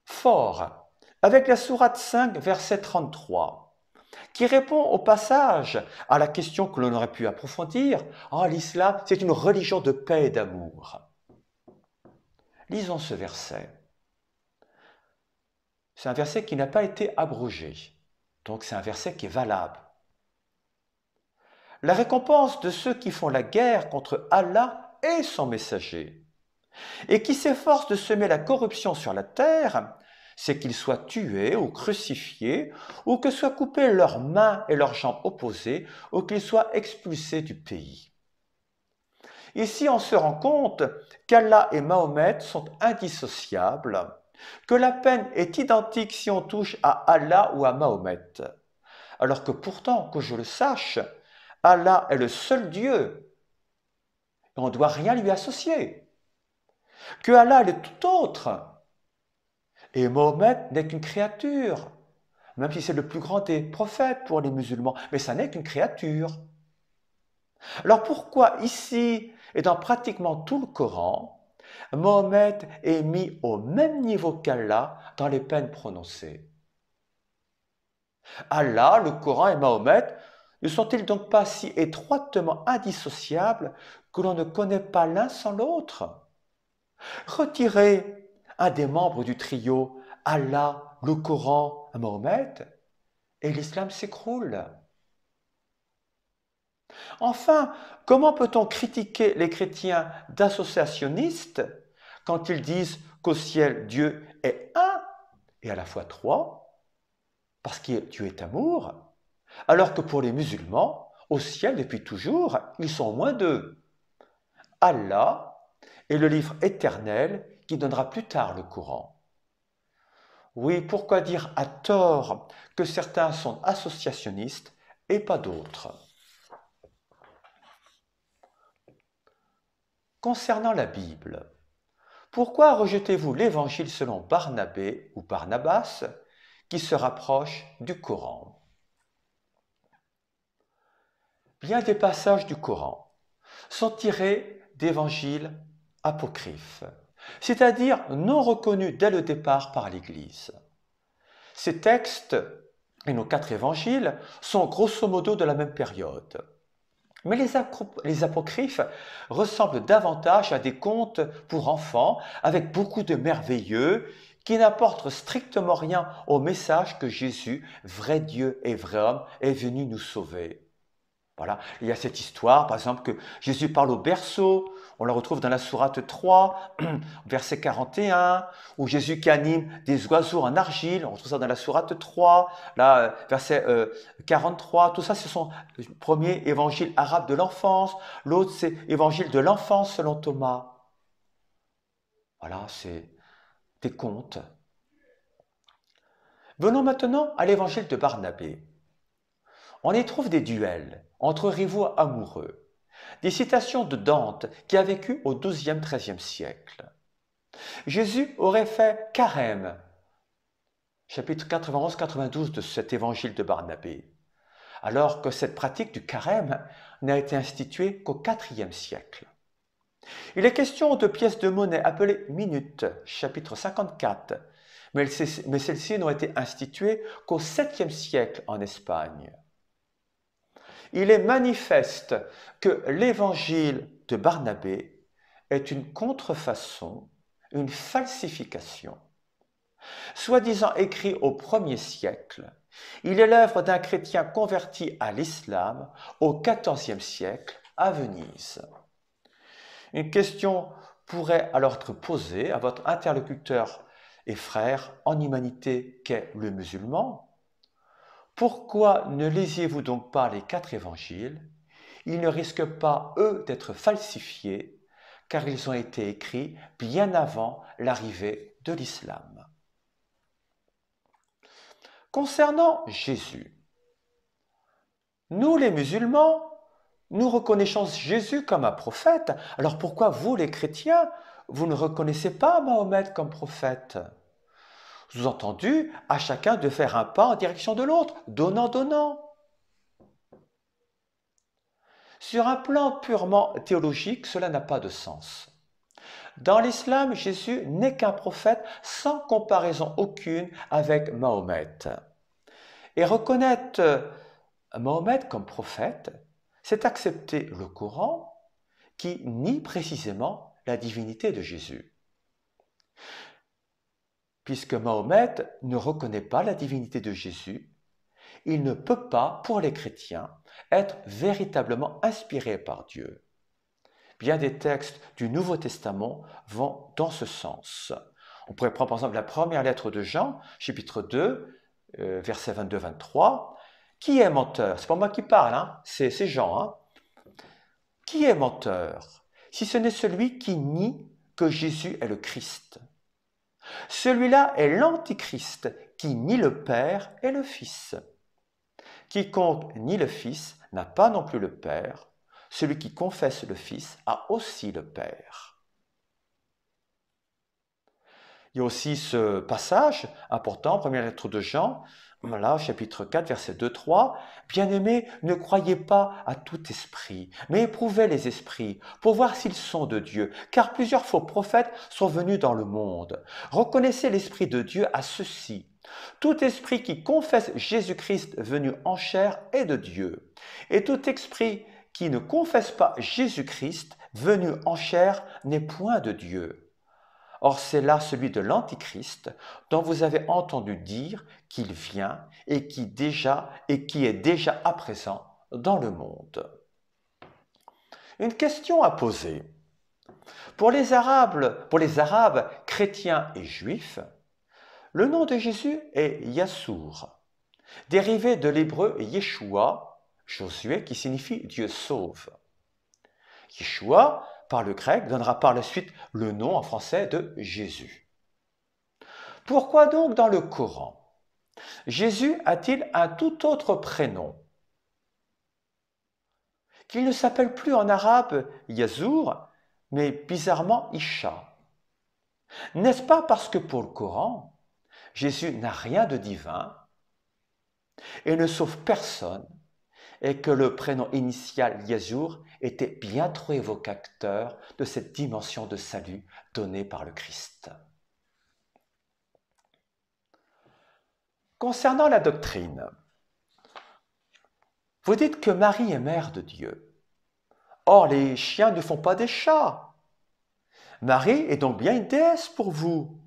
[SPEAKER 1] fort, avec la sourate 5, verset 33, qui répond au passage à la question que l'on aurait pu approfondir. « l'islam, c'est une religion de paix et d'amour. » Lisons ce verset. C'est un verset qui n'a pas été abrogé, donc c'est un verset qui est valable. La récompense de ceux qui font la guerre contre Allah et son messager, et qui s'efforcent de semer la corruption sur la terre, c'est qu'ils soient tués ou crucifiés, ou que soient coupées leurs mains et leurs jambes opposées, ou qu'ils soient expulsés du pays. Ici, on se rend compte qu'Allah et Mahomet sont indissociables, que la peine est identique si on touche à Allah ou à Mahomet, alors que pourtant, que je le sache, Allah est le seul Dieu, et on ne doit rien lui associer, que Allah est le tout autre, et Mahomet n'est qu'une créature, même si c'est le plus grand des prophètes pour les musulmans, mais ça n'est qu'une créature. Alors pourquoi ici, et dans pratiquement tout le Coran, Mohammed est mis au même niveau qu'Allah dans les peines prononcées. Allah, le Coran et Mahomet ne sont-ils donc pas si étroitement indissociables que l'on ne connaît pas l'un sans l'autre? Retirez un des membres du trio Allah, le Coran, Mahomet, et l'islam s'écroule. Enfin, comment peut-on critiquer les chrétiens d'associationnistes quand ils disent qu'au ciel Dieu est un et à la fois trois, parce que Dieu est amour, alors que pour les musulmans, au ciel depuis toujours, ils sont au moins deux. Allah est le livre éternel qui donnera plus tard le Coran. Oui, pourquoi dire à tort que certains sont associationnistes et pas d'autres? Concernant la Bible, pourquoi rejetez-vous l'évangile selon Barnabé ou Barnabas qui se rapproche du Coran? Bien des passages du Coran sont tirés d'évangiles apocryphes, c'est-à-dire non reconnus dès le départ par l'Église. Ces textes et nos 4 évangiles sont grosso modo de la même période. Mais les apocryphes ressemblent davantage à des contes pour enfants avec beaucoup de merveilleux qui n'apportent strictement rien au message que Jésus, vrai Dieu et vrai homme, est venu nous sauver. Voilà. Il y a cette histoire, par exemple, que Jésus parle au berceau, on la retrouve dans la sourate 3, verset 41, où Jésus qui anime des oiseaux en argile, on retrouve ça dans la sourate 3, là, verset 43, tout ça, ce sont le premier évangile arabe de l'enfance, l'autre c'est évangile de l'enfance selon Thomas. Voilà, c'est des contes. Venons maintenant à l'évangile de Barnabé. On y trouve des duels entre rivaux amoureux, des citations de Dante qui a vécu au XIIe-XIIIe siècle. Jésus aurait fait carême, chapitre 91-92 de cet évangile de Barnabé, alors que cette pratique du carême n'a été instituée qu'au IVe siècle. Il est question de pièces de monnaie appelées minutes, chapitre 54, mais celles-ci n'ont été instituées qu'au 7e siècle en Espagne. Il est manifeste que l'évangile de Barnabé est une contrefaçon, une falsification. Soi-disant écrit au 1er siècle, il est l'œuvre d'un chrétien converti à l'islam au XIVe siècle à Venise. Une question pourrait alors être posée à votre interlocuteur et frère en humanité qu'est le musulman. Pourquoi ne lisiez-vous donc pas les 4 évangiles? Ils ne risquent pas, eux, d'être falsifiés, car ils ont été écrits bien avant l'arrivée de l'islam. Concernant Jésus, nous les musulmans, nous reconnaissons Jésus comme un prophète. Alors pourquoi vous les chrétiens, vous ne reconnaissez pas Mahomet comme prophète? Sous-entendu, à chacun de faire un pas en direction de l'autre, donnant. Sur un plan purement théologique, cela n'a pas de sens. Dans l'islam, Jésus n'est qu'un prophète sans comparaison aucune avec Mahomet. Et reconnaître Mahomet comme prophète, c'est accepter le Coran qui nie précisément la divinité de Jésus. Puisque Mahomet ne reconnaît pas la divinité de Jésus, il ne peut pas, pour les chrétiens, être véritablement inspiré par Dieu. Bien des textes du Nouveau Testament vont dans ce sens. On pourrait prendre par exemple la première lettre de Jean, chapitre 2, versets 22-23. Qui est menteur? C'est pas moi qui parle, hein? C'est Jean. Hein? Qui est menteur? Si ce n'est celui qui nie que Jésus est le Christ. Celui-là est l'Antichrist qui nie le Père et le Fils. Quiconque nie le Fils n'a pas non plus le Père. Celui qui confesse le Fils a aussi le Père. Il y a aussi ce passage important, première lettre de Jean, voilà, chapitre 4, versets 2-3. Bien-aimés, ne croyez pas à tout esprit, mais éprouvez les esprits pour voir s'ils sont de Dieu, car plusieurs faux prophètes sont venus dans le monde. Reconnaissez l'Esprit de Dieu à ceci. Tout esprit qui confesse Jésus-Christ venu en chair est de Dieu, et tout esprit qui ne confesse pas Jésus-Christ venu en chair n'est point de Dieu. Or c'est là celui de l'Antichrist dont vous avez entendu dire qu'il vient et qui est déjà à présent dans le monde. Une question à poser. Pour les Arabes chrétiens et juifs, le nom de Jésus est Yassour, dérivé de l'hébreu Yeshua, Josué, qui signifie Dieu sauve. Yeshua, par le grec, donnera par la suite le nom en français de Jésus. Pourquoi donc dans le Coran, Jésus a-t-il un tout autre prénom? Qu'il ne s'appelle plus en arabe Yazour, mais bizarrement Isha. N'est-ce pas parce que pour le Coran, Jésus n'a rien de divin et ne sauve personne, et que le prénom initial Yazour était bien trop évocateur de cette dimension de salut donnée par le Christ. Concernant la doctrine, vous dites que Marie est mère de Dieu. Or, les chiens ne font pas des chats. Marie est donc bien une déesse pour vous.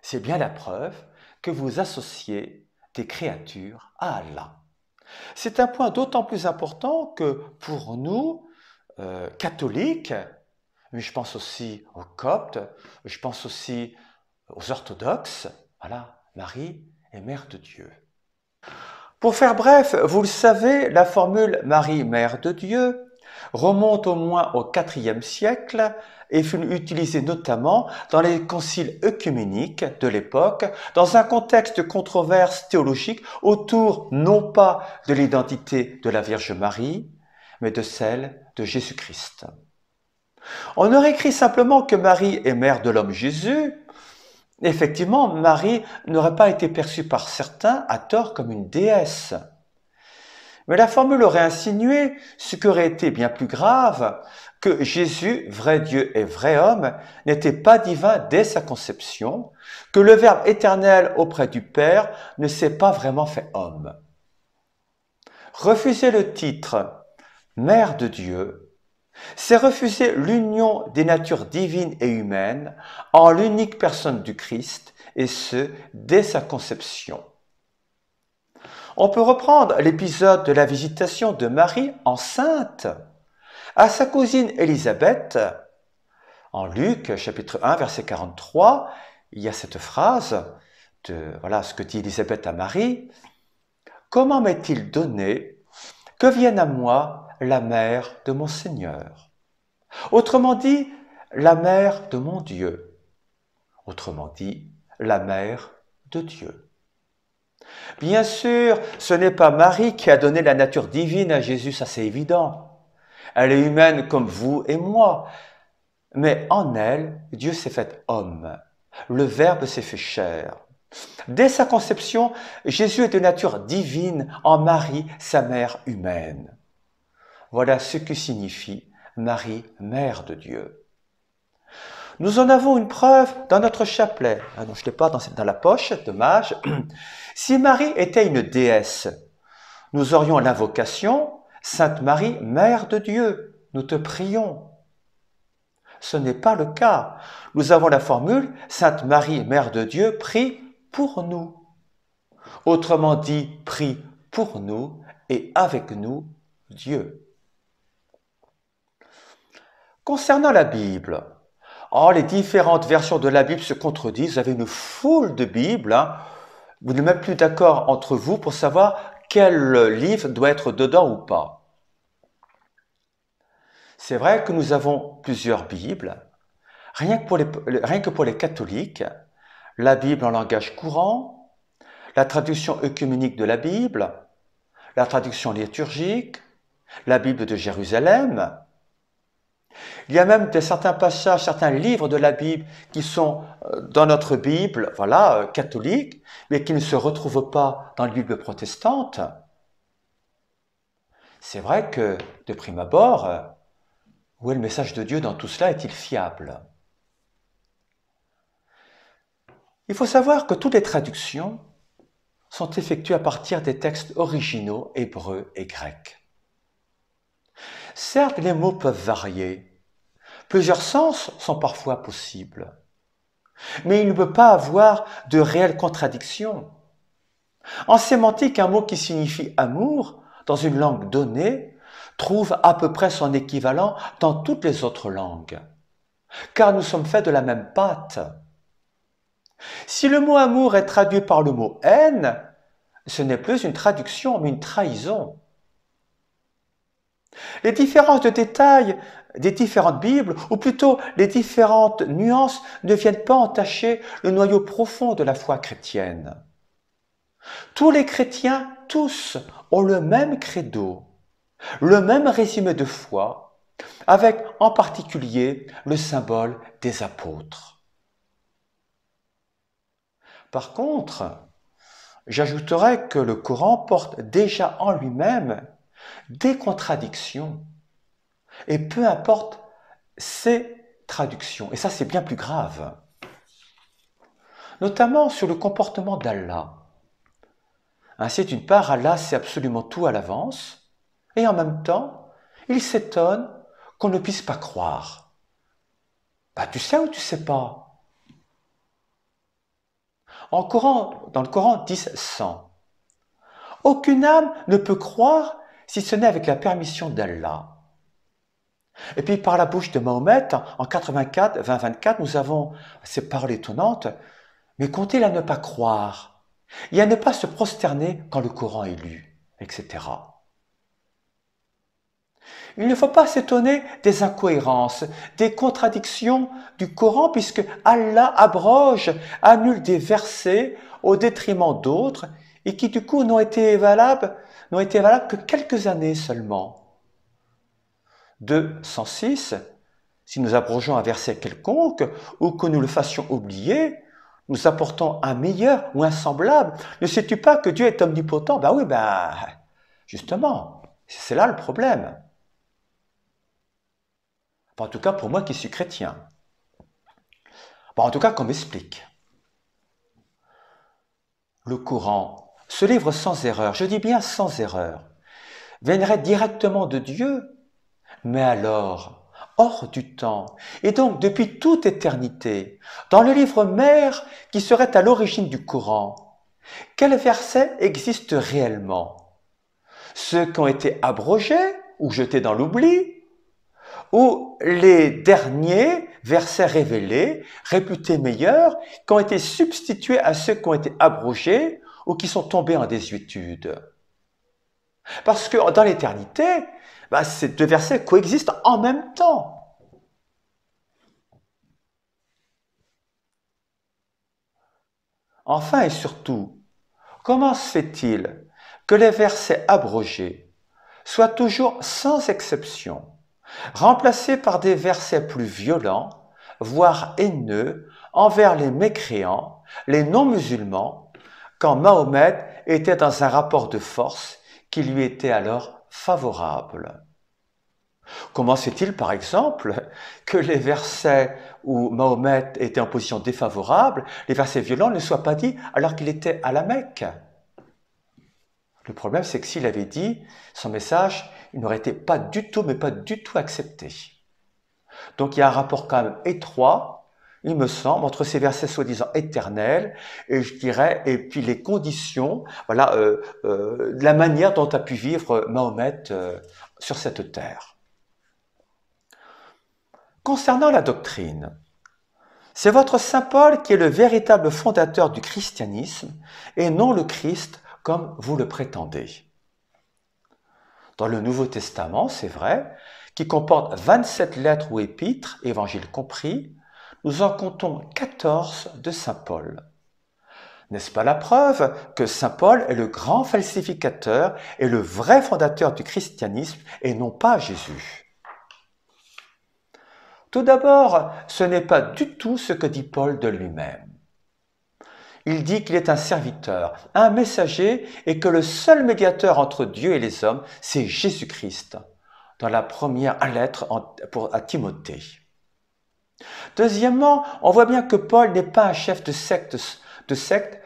[SPEAKER 1] C'est bien la preuve que vous associez des créatures à Allah. C'est un point d'autant plus important que pour nous, catholiques, mais je pense aussi aux coptes, je pense aussi aux orthodoxes, voilà, Marie est mère de Dieu. Pour faire bref, vous le savez, la formule Marie, mère de Dieu remonte au moins au IVe siècle et fut utilisée notamment dans les conciles œcuméniques de l'époque, dans un contexte de controverse théologique autour non pas de l'identité de la Vierge Marie, mais de celle de Jésus-Christ. On aurait écrit simplement que Marie est mère de l'homme Jésus. Effectivement, Marie n'aurait pas été perçue par certains à tort comme une déesse. Mais la formule aurait insinué, ce qui aurait été bien plus grave, que Jésus, vrai Dieu et vrai homme, n'était pas divin dès sa conception, que le Verbe éternel auprès du Père ne s'est pas vraiment fait homme. Refuser le titre « Mère de Dieu », c'est refuser l'union des natures divines et humaines en l'unique personne du Christ, et ce, dès sa conception. On peut reprendre l'épisode de la visitation de Marie enceinte à sa cousine Élisabeth. En Luc, chapitre 1, verset 43, il y a cette phrase de voilà ce que dit Élisabeth à Marie. « Comment m'est-il donné que vienne à moi la mère de mon Seigneur ?» Autrement dit, la mère de mon Dieu. Autrement dit, la mère de Dieu. Bien sûr, ce n'est pas Marie qui a donné la nature divine à Jésus, ça c'est évident. Elle est humaine comme vous et moi. Mais en elle, Dieu s'est fait homme. Le Verbe s'est fait chair. Dès sa conception, Jésus est de nature divine en Marie, sa mère humaine. Voilà ce que signifie Marie, mère de Dieu. Nous en avons une preuve dans notre chapelet. Ah non, je ne l'ai pas dans la poche, dommage. Si Marie était une déesse, nous aurions l'invocation « Sainte Marie, Mère de Dieu, nous te prions ». Ce n'est pas le cas. Nous avons la formule « Sainte Marie, Mère de Dieu, prie pour nous ». Autrement dit, prie pour nous et avec nous, Dieu. Concernant la Bible, les différentes versions de la Bible se contredisent. Vous avez une foule de Bibles. Vous n'êtes même plus d'accord entre vous pour savoir quel livre doit être dedans ou pas. C'est vrai que nous avons plusieurs Bibles. Rien que pour les catholiques, la Bible en langage courant, la traduction œcuménique de la Bible, la traduction liturgique, la Bible de Jérusalem. Il y a même certains passages, certains livres de la Bible qui sont dans notre Bible, voilà, catholique, mais qui ne se retrouvent pas dans la Bible protestante. C'est vrai que, de prime abord, où est le message de Dieu dans tout cela? Est-il fiable? Il faut savoir que toutes les traductions sont effectuées à partir des textes originaux hébreux et grecs. Certes, les mots peuvent varier. Plusieurs sens sont parfois possibles. Mais il ne peut pas avoir de réelle contradiction. En sémantique, un mot qui signifie amour, dans une langue donnée, trouve à peu près son équivalent dans toutes les autres langues. Car nous sommes faits de la même pâte. Si le mot amour est traduit par le mot haine, ce n'est plus une traduction, mais une trahison. Les différences de détails des différentes Bibles, ou plutôt les différentes nuances, ne viennent pas entacher le noyau profond de la foi chrétienne. Tous les chrétiens, tous, ont le même credo, le même résumé de foi, avec en particulier le symbole des apôtres. Par contre, j'ajouterais que le Coran porte déjà en lui-même des contradictions, et peu importe ces traductions, et ça c'est bien plus grave, notamment sur le comportement d'Allah. Ainsi, d'une part, Allah sait absolument tout à l'avance, et en même temps, il s'étonne qu'on ne puisse pas croire. Tu sais ou tu sais pas? Dans le Coran 10.100, aucune âme ne peut croire si ce n'est avec la permission d'Allah. Et puis par la bouche de Mahomet, en 84, 20-24, nous avons ces paroles étonnantes, mais comptez à ne pas croire, et à ne pas se prosterner quand le Coran est lu, etc. Il ne faut pas s'étonner des incohérences, des contradictions du Coran, puisque Allah abroge, annule des versets au détriment d'autres, et qui du coup n'ont été valables que quelques années seulement. 206, si nous abrogeons un verset quelconque, ou que nous le fassions oublier, nous apportons un meilleur ou un semblable. Ne sais-tu pas que Dieu est omnipotent? Oui, justement, c'est là le problème. En tout cas, pour moi qui suis chrétien. En tout cas, qu'on m'explique. Le Coran, ce livre sans erreur, je dis bien sans erreur, viendrait directement de Dieu, mais alors, hors du temps, et donc depuis toute éternité, dans le livre mère qui serait à l'origine du Coran, quels versets existent réellement? Ceux qui ont été abrogés ou jetés dans l'oubli, ou les derniers versets révélés, réputés meilleurs, qui ont été substitués à ceux qui ont été abrogés ou qui sont tombés en désuétude. Parce que dans l'éternité, ces deux versets coexistent en même temps. Enfin et surtout, comment se fait-il que les versets abrogés soient toujours sans exception remplacés par des versets plus violents, voire haineux, envers les mécréants, les non-musulmans, quand Mahomet était dans un rapport de force qui lui était alors favorable. Comment se fait-il, par exemple, que les versets où Mahomet était en position défavorable, les versets violents, ne soient pas dits alors qu'il était à la Mecque? Le problème, c'est que s'il avait dit son message, il n'aurait été pas du tout, mais pas du tout accepté. Donc il y a un rapport quand même étroit, il me semble, entre ces versets soi-disant éternels et je dirais, et puis les conditions, la manière dont a pu vivre Mahomet sur cette terre. Concernant la doctrine, c'est votre Saint Paul qui est le véritable fondateur du christianisme et non le Christ comme vous le prétendez. Dans le Nouveau Testament, c'est vrai, qui comporte 27 lettres ou épîtres, évangiles compris, nous en comptons 14 de Saint Paul. N'est-ce pas la preuve que Saint Paul est le grand falsificateur et le vrai fondateur du christianisme et non pas Jésus? Tout d'abord, ce n'est pas du tout ce que dit Paul de lui-même. Il dit qu'il est un serviteur, un messager et que le seul médiateur entre Dieu et les hommes, c'est Jésus-Christ, dans la première lettre à Timothée. Deuxièmement, on voit bien que Paul n'est pas un chef de secte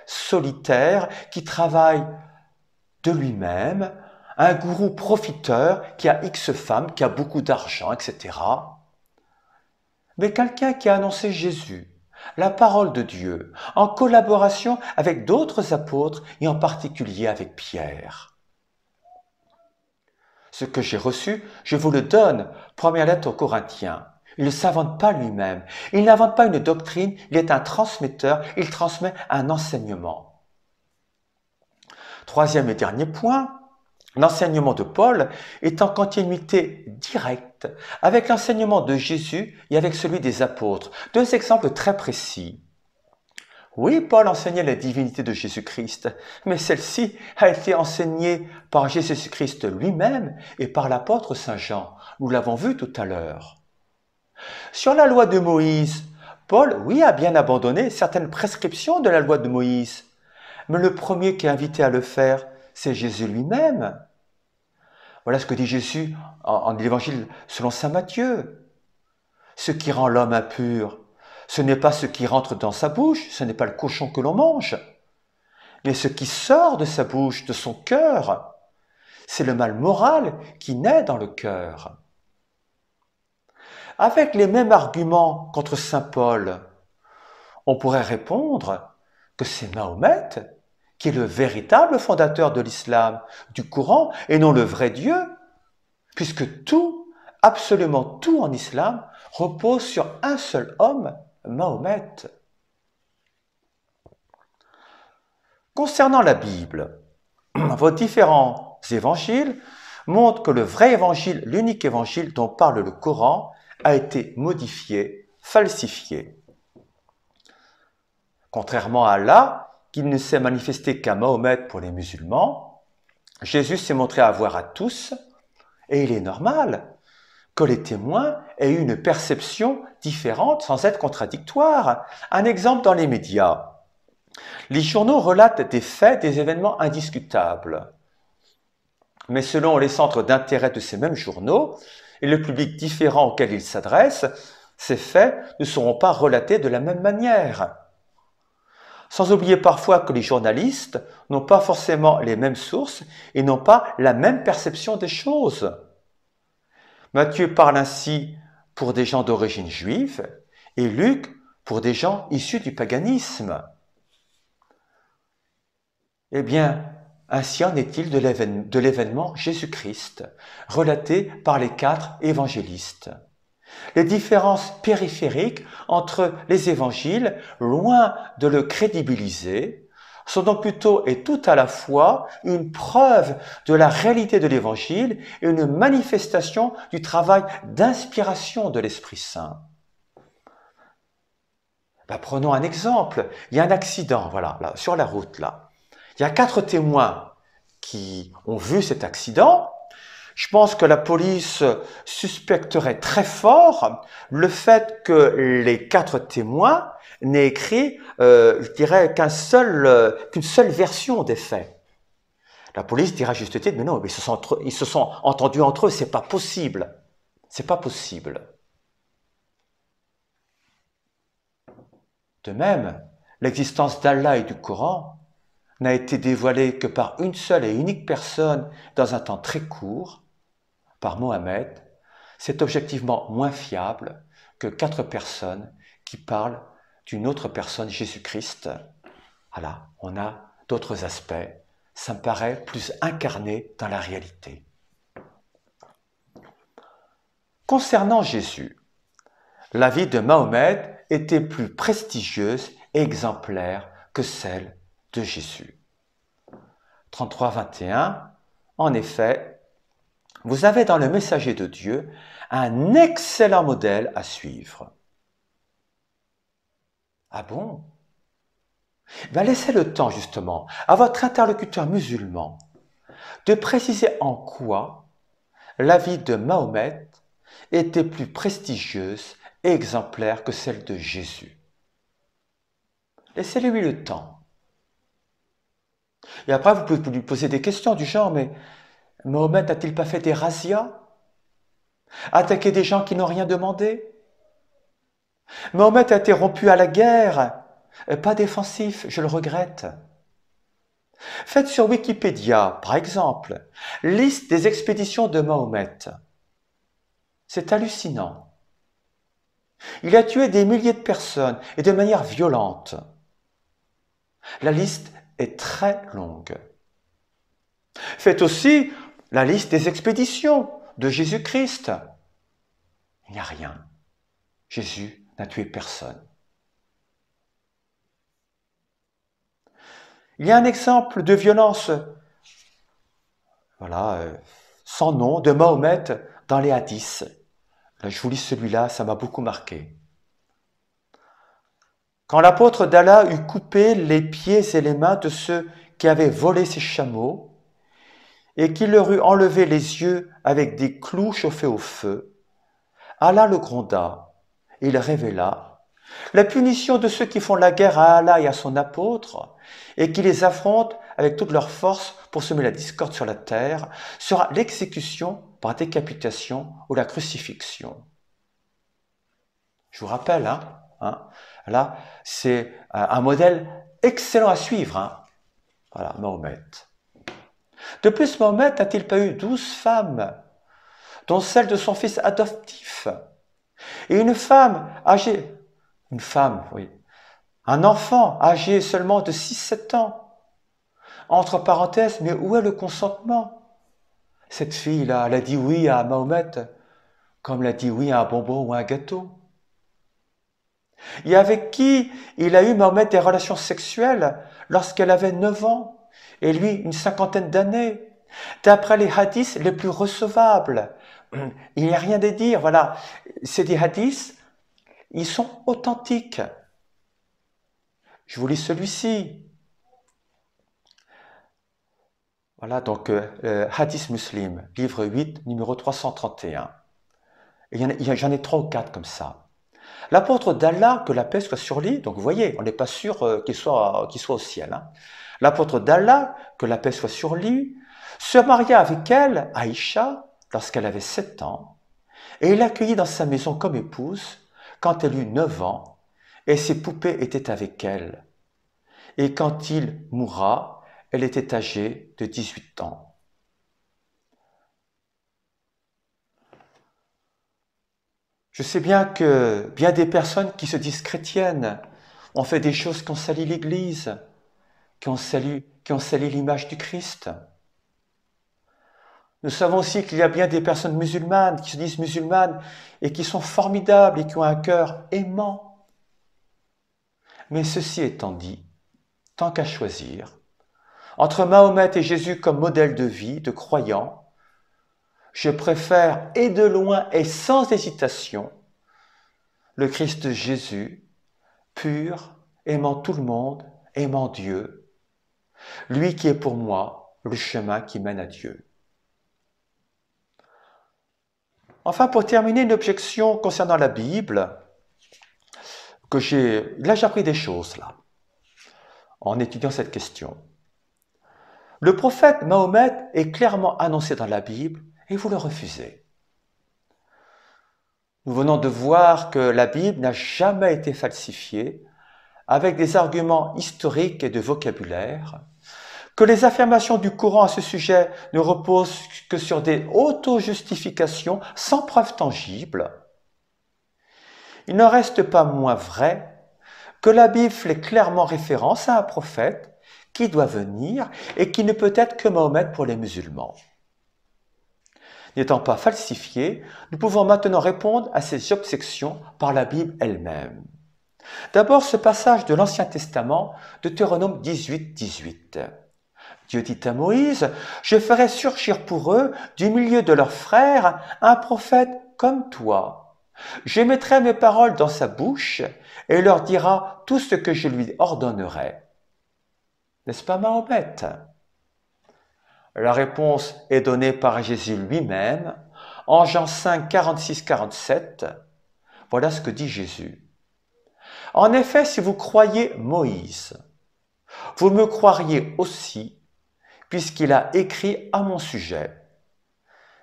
[SPEAKER 1] solitaire qui travaille de lui-même, un gourou profiteur qui a X femmes, qui a beaucoup d'argent, etc. Mais quelqu'un qui a annoncé Jésus, la parole de Dieu, en collaboration avec d'autres apôtres et en particulier avec Pierre. Ce que j'ai reçu, je vous le donne. Première lettre aux Corinthiens. Il ne s'invente pas lui-même. Il n'invente pas une doctrine. Il est un transmetteur. Il transmet un enseignement. Troisième et dernier point. L'enseignement de Paul est en continuité directe avec l'enseignement de Jésus et avec celui des apôtres. Deux exemples très précis. Oui, Paul enseignait la divinité de Jésus-Christ, mais celle-ci a été enseignée par Jésus-Christ lui-même et par l'apôtre Saint Jean. Nous l'avons vu tout à l'heure. Sur la loi de Moïse, Paul, oui, a bien abandonné certaines prescriptions de la loi de Moïse, mais le premier qui est invité à le faire, c'est Jésus lui-même. Voilà ce que dit Jésus en l'évangile selon saint Matthieu. Ce qui rend l'homme impur, ce n'est pas ce qui rentre dans sa bouche, ce n'est pas le cochon que l'on mange, mais ce qui sort de sa bouche, de son cœur. C'est le mal moral qui naît dans le cœur. Avec les mêmes arguments contre saint Paul, on pourrait répondre que c'est Mahomet qui est le véritable fondateur de l'islam, du Coran, et non le vrai Dieu, puisque tout, absolument tout en islam, repose sur un seul homme, Mahomet. Concernant la Bible, vos différents évangiles montrent que le vrai évangile, l'unique évangile dont parle le Coran, a été modifié, falsifié. Contrairement à Allah, qui ne s'est manifesté qu'à Mahomet pour les musulmans, Jésus s'est montré à voir à tous, et il est normal que les témoins aient eu une perception différente sans être contradictoire. Un exemple dans les médias. Les journaux relatent des faits, des événements indiscutables. Mais selon les centres d'intérêt de ces mêmes journaux et le public différent auquel ils s'adressent, ces faits ne seront pas relatés de la même manière. Sans oublier parfois que les journalistes n'ont pas forcément les mêmes sources et n'ont pas la même perception des choses. Matthieu parle ainsi pour des gens d'origine juive et Luc pour des gens issus du paganisme. Eh bien, ainsi en est-il de l'événement Jésus-Christ, relaté par les 4 évangélistes. Les différences périphériques entre les évangiles, loin de le crédibiliser, sont donc plutôt et tout à la fois une preuve de la réalité de l'évangile et une manifestation du travail d'inspiration de l'Esprit Saint. Prenons un exemple. Il y a un accident, voilà, là, sur la route, là. Il y a 4 témoins qui ont vu cet accident. Je pense que la police suspecterait très fort le fait que les 4 témoins n'aient écrit, je dirais, qu'une seule version des faits. La police dira à juste titre, mais non, mais ils se sont entendus entre eux, c'est pas possible. C'est pas possible. De même, l'existence d'Allah et du Coran n'a été dévoilée que par une seule et unique personne dans un temps très court, par Mohammed. C'est objectivement moins fiable que 4 personnes qui parlent d'une autre personne, Jésus-Christ. Voilà, on a d'autres aspects. Ça me paraît plus incarné dans la réalité. Concernant Jésus, la vie de Mahomet était plus prestigieuse et exemplaire que celle de Jésus. 33-21, en effet, vous avez dans le messager de Dieu un excellent modèle à suivre. Ah bon? Laissez le temps justement à votre interlocuteur musulman de préciser en quoi la vie de Mahomet était plus prestigieuse et exemplaire que celle de Jésus. Laissez-lui le temps. Et après, vous pouvez lui poser des questions du genre, mais Mahomet n'a-t-il pas fait des razzias? Attaqué des gens qui n'ont rien demandé? Mahomet a été rompu à la guerre, pas défensif, je le regrette. Faites sur Wikipédia, par exemple, liste des expéditions de Mahomet. C'est hallucinant. Il a tué des milliers de personnes et de manière violente. La liste est très longue. Faites aussi la liste des expéditions de Jésus-Christ. Il n'y a rien. Jésus n'a tué personne. Il y a un exemple de violence, sans nom, de Mahomet dans les hadiths. Là, je vous lis celui-là, ça m'a beaucoup marqué. Quand l'apôtre d'Allah eut coupé les pieds et les mains de ceux qui avaient volé ses chameaux, et qu'il leur eut enlevé les yeux avec des clous chauffés au feu, Allah le gronda, et il révéla la punition de ceux qui font la guerre à Allah et à son apôtre, et qui les affrontent avec toute leur force pour semer la discorde sur la terre, sera l'exécution par décapitation ou la crucifixion. Je vous rappelle, là, c'est un modèle excellent à suivre. Voilà, Mahomet. De plus, Mahomet n'a-t-il pas eu 12 femmes, dont celle de son fils adoptif, et un enfant âgé seulement de 6-7 ans. Entre parenthèses, mais où est le consentement? Cette fille-là, elle a dit oui à Mahomet, comme elle a dit oui à un bonbon ou à un gâteau. Et avec qui il a eu Mahomet des relations sexuelles lorsqu'elle avait 9 ans, et lui une 50aine d'années, d'après les hadiths les plus recevables. Il n'y a rien à dire, voilà. C'est des hadiths, ils sont authentiques. Je vous lis celui-ci. Voilà, donc Hadith Muslim, livre 8, numéro 331. Et j'en ai 3 ou 4 comme ça. L'apôtre d'Allah, que la paix soit sur lui, donc vous voyez, on n'est pas sûr qu'il soit au ciel. L'apôtre d'Allah, que la paix soit sur lui, se maria avec elle, Aïcha, lorsqu'elle avait 7 ans, et il l'accueillit dans sa maison comme épouse quand elle eut 9 ans, et ses poupées étaient avec elle. Et quand il mourra, elle était âgée de 18 ans. Je sais bien que bien des personnes qui se disent chrétiennes ont fait des choses qui ont sali l'Église, qui ont sali l'image du Christ. Nous savons aussi qu'il y a bien des personnes musulmanes qui se disent musulmanes et qui sont formidables et qui ont un cœur aimant. Mais ceci étant dit, tant qu'à choisir, entre Mahomet et Jésus comme modèle de vie, de croyant, je préfère, et de loin et sans hésitation, le Christ Jésus, pur, aimant tout le monde, aimant Dieu, lui qui est pour moi le chemin qui mène à Dieu. Enfin, pour terminer, une objection concernant la Bible, j'ai appris des choses, là, en étudiant cette question. Le prophète Mahomet est clairement annoncé dans la Bible et vous le refusez. Nous venons de voir que la Bible n'a jamais été falsifiée avec des arguments historiques et de vocabulaire, que les affirmations du Coran à ce sujet ne reposent que sur des auto-justifications sans preuve tangible. Il n'en reste pas moins vrai que la Bible fait clairement référence à un prophète qui doit venir et qui ne peut être que Mahomet pour les musulmans. N'étant pas falsifié, nous pouvons maintenant répondre à ces objections par la Bible elle-même. D'abord, ce passage de l'Ancien Testament, Deutéronome 18, 18. Dieu dit à Moïse, « Je ferai surgir pour eux, du milieu de leurs frères, un prophète comme toi. Je mettrai mes paroles dans sa bouche et il leur dira tout ce que je lui ordonnerai. » N'est-ce pas Mahomet? La réponse est donnée par Jésus lui-même en Jean 5, 46, 47. Voilà ce que dit Jésus. En effet, si vous croyez Moïse, vous me croiriez aussi, puisqu'il a écrit à mon sujet.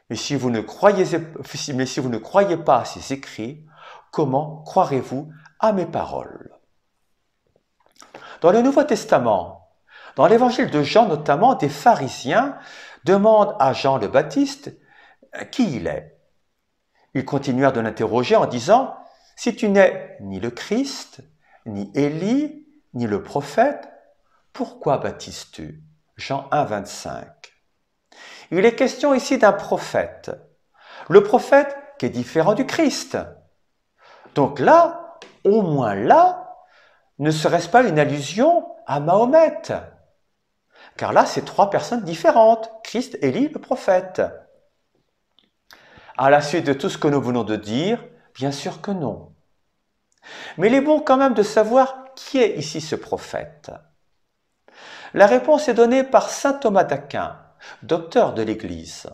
[SPEAKER 1] Mais si vous ne croyez pas à ces écrits, comment croirez-vous à mes paroles? Dans le Nouveau Testament, dans l'évangile de Jean notamment, des pharisiens demandent à Jean le Baptiste qui il est. Ils continuèrent de l'interroger en disant « Si tu n'es ni le Christ, ni Élie, ni le prophète, pourquoi baptises-tu » Jean 1, 25. Il est question ici d'un prophète. Le prophète qui est différent du Christ. Donc là, au moins là, ne serait-ce pas une allusion à Mahomet? Car là, c'est trois personnes différentes, Christ, Élie, le prophète. À la suite de tout ce que nous venons de dire, bien sûr que non. Mais il est bon quand même de savoir qui est ici ce prophète. La réponse est donnée par saint Thomas d'Aquin, docteur de l'Église.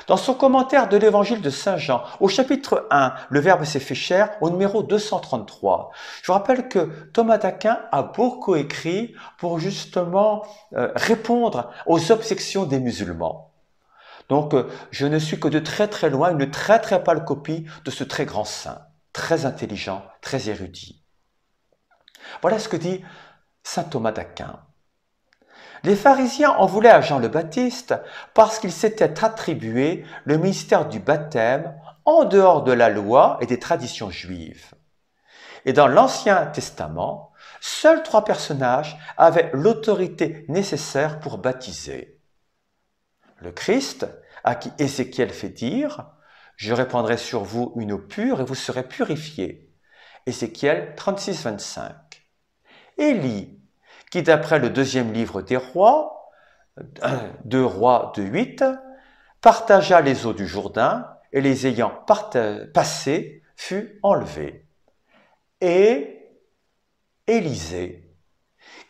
[SPEAKER 1] Dans son commentaire de l'évangile de saint Jean, au chapitre 1, le Verbe s'est fait chair, au numéro 233. Je vous rappelle que Thomas d'Aquin a beaucoup écrit pour justement répondre aux objections des musulmans. Donc, je ne suis que de très très loin une très très pâle copie de ce très grand saint, très intelligent, très érudit. Voilà ce que dit saint Thomas d'Aquin. Les pharisiens en voulaient à Jean le Baptiste parce qu'il s'était attribué le ministère du baptême en dehors de la loi et des traditions juives. Et dans l'Ancien Testament, seuls trois personnages avaient l'autorité nécessaire pour baptiser. Le Christ, à qui Ézéchiel fait dire « Je répandrai sur vous une eau pure et vous serez purifiés » Ézéchiel 36, 25. Élie, qui d'après le deuxième livre des rois, 2 Rois 2.8, partagea les eaux du Jourdain et les ayant passées fut enlevé. Et Élisée,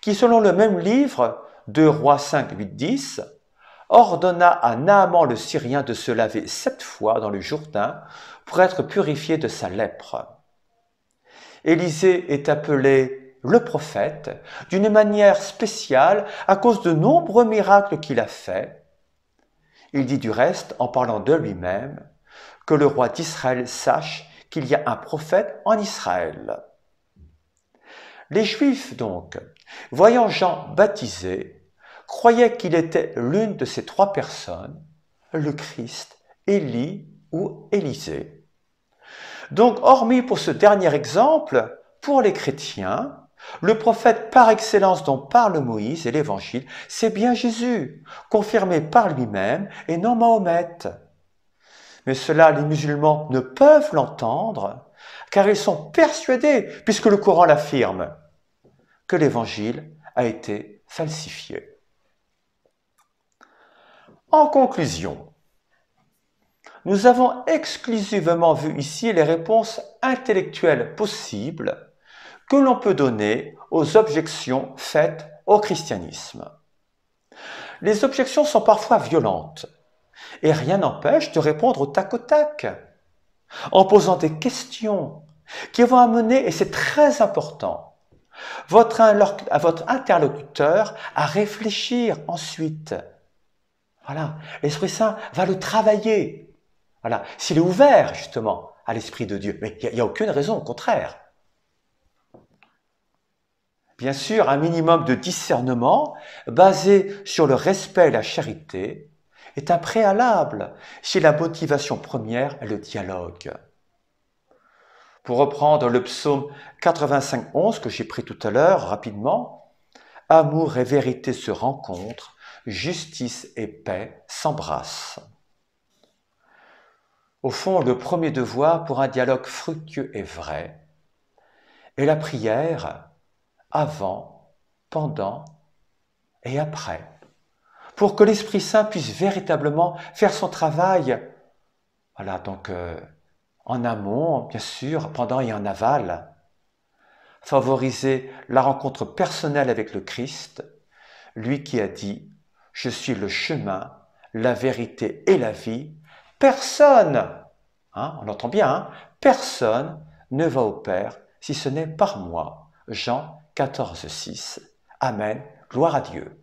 [SPEAKER 1] qui selon le même livre, 2 Rois 5, 8, 10, ordonna à Naaman le Syrien de se laver 7 fois dans le Jourdain pour être purifié de sa lèpre. Élisée est appelé le prophète d'une manière spéciale à cause de nombreux miracles qu'il a faits. Il dit du reste, en parlant de lui-même, que le roi d'Israël sache qu'il y a un prophète en Israël. Les Juifs donc, voyant Jean baptisé, croyaient qu'il était l'une de ces trois personnes, le Christ, Élie ou Élisée. Donc, hormis pour ce dernier exemple, pour les chrétiens, le prophète par excellence dont parle Moïse et l'Évangile, c'est bien Jésus, confirmé par lui-même et non Mahomet. Mais cela, les musulmans ne peuvent l'entendre, car ils sont persuadés, puisque le Coran l'affirme, que l'Évangile a été falsifié. En conclusion, nous avons exclusivement vu ici les réponses intellectuelles possibles que l'on peut donner aux objections faites au christianisme. Les objections sont parfois violentes et rien n'empêche de répondre au tac au tac, en posant des questions qui vont amener, et c'est très important, votre interlocuteur à réfléchir ensuite. Voilà, l'Esprit Saint va le travailler. Voilà, s'il est ouvert justement à l'Esprit de Dieu, mais il n'y a aucune raison, au contraire. Bien sûr, un minimum de discernement basé sur le respect et la charité est un préalable si la motivation première est le dialogue. Pour reprendre le psaume 85:11 que j'ai pris tout à l'heure rapidement, « Amour et vérité se rencontrent, justice et paix s'embrassent ». Au fond, le premier devoir pour un dialogue fructueux et vrai est la prière avant, pendant et après, pour que l'Esprit Saint puisse véritablement faire son travail. Voilà, donc en amont, bien sûr, pendant et en aval. Favoriser la rencontre personnelle avec le Christ, lui qui a dit « Je suis le chemin, la vérité et la vie. Personne, on entend bien, personne ne va au Père si ce n'est par moi. Jean 14, 6. Amen. Gloire à Dieu.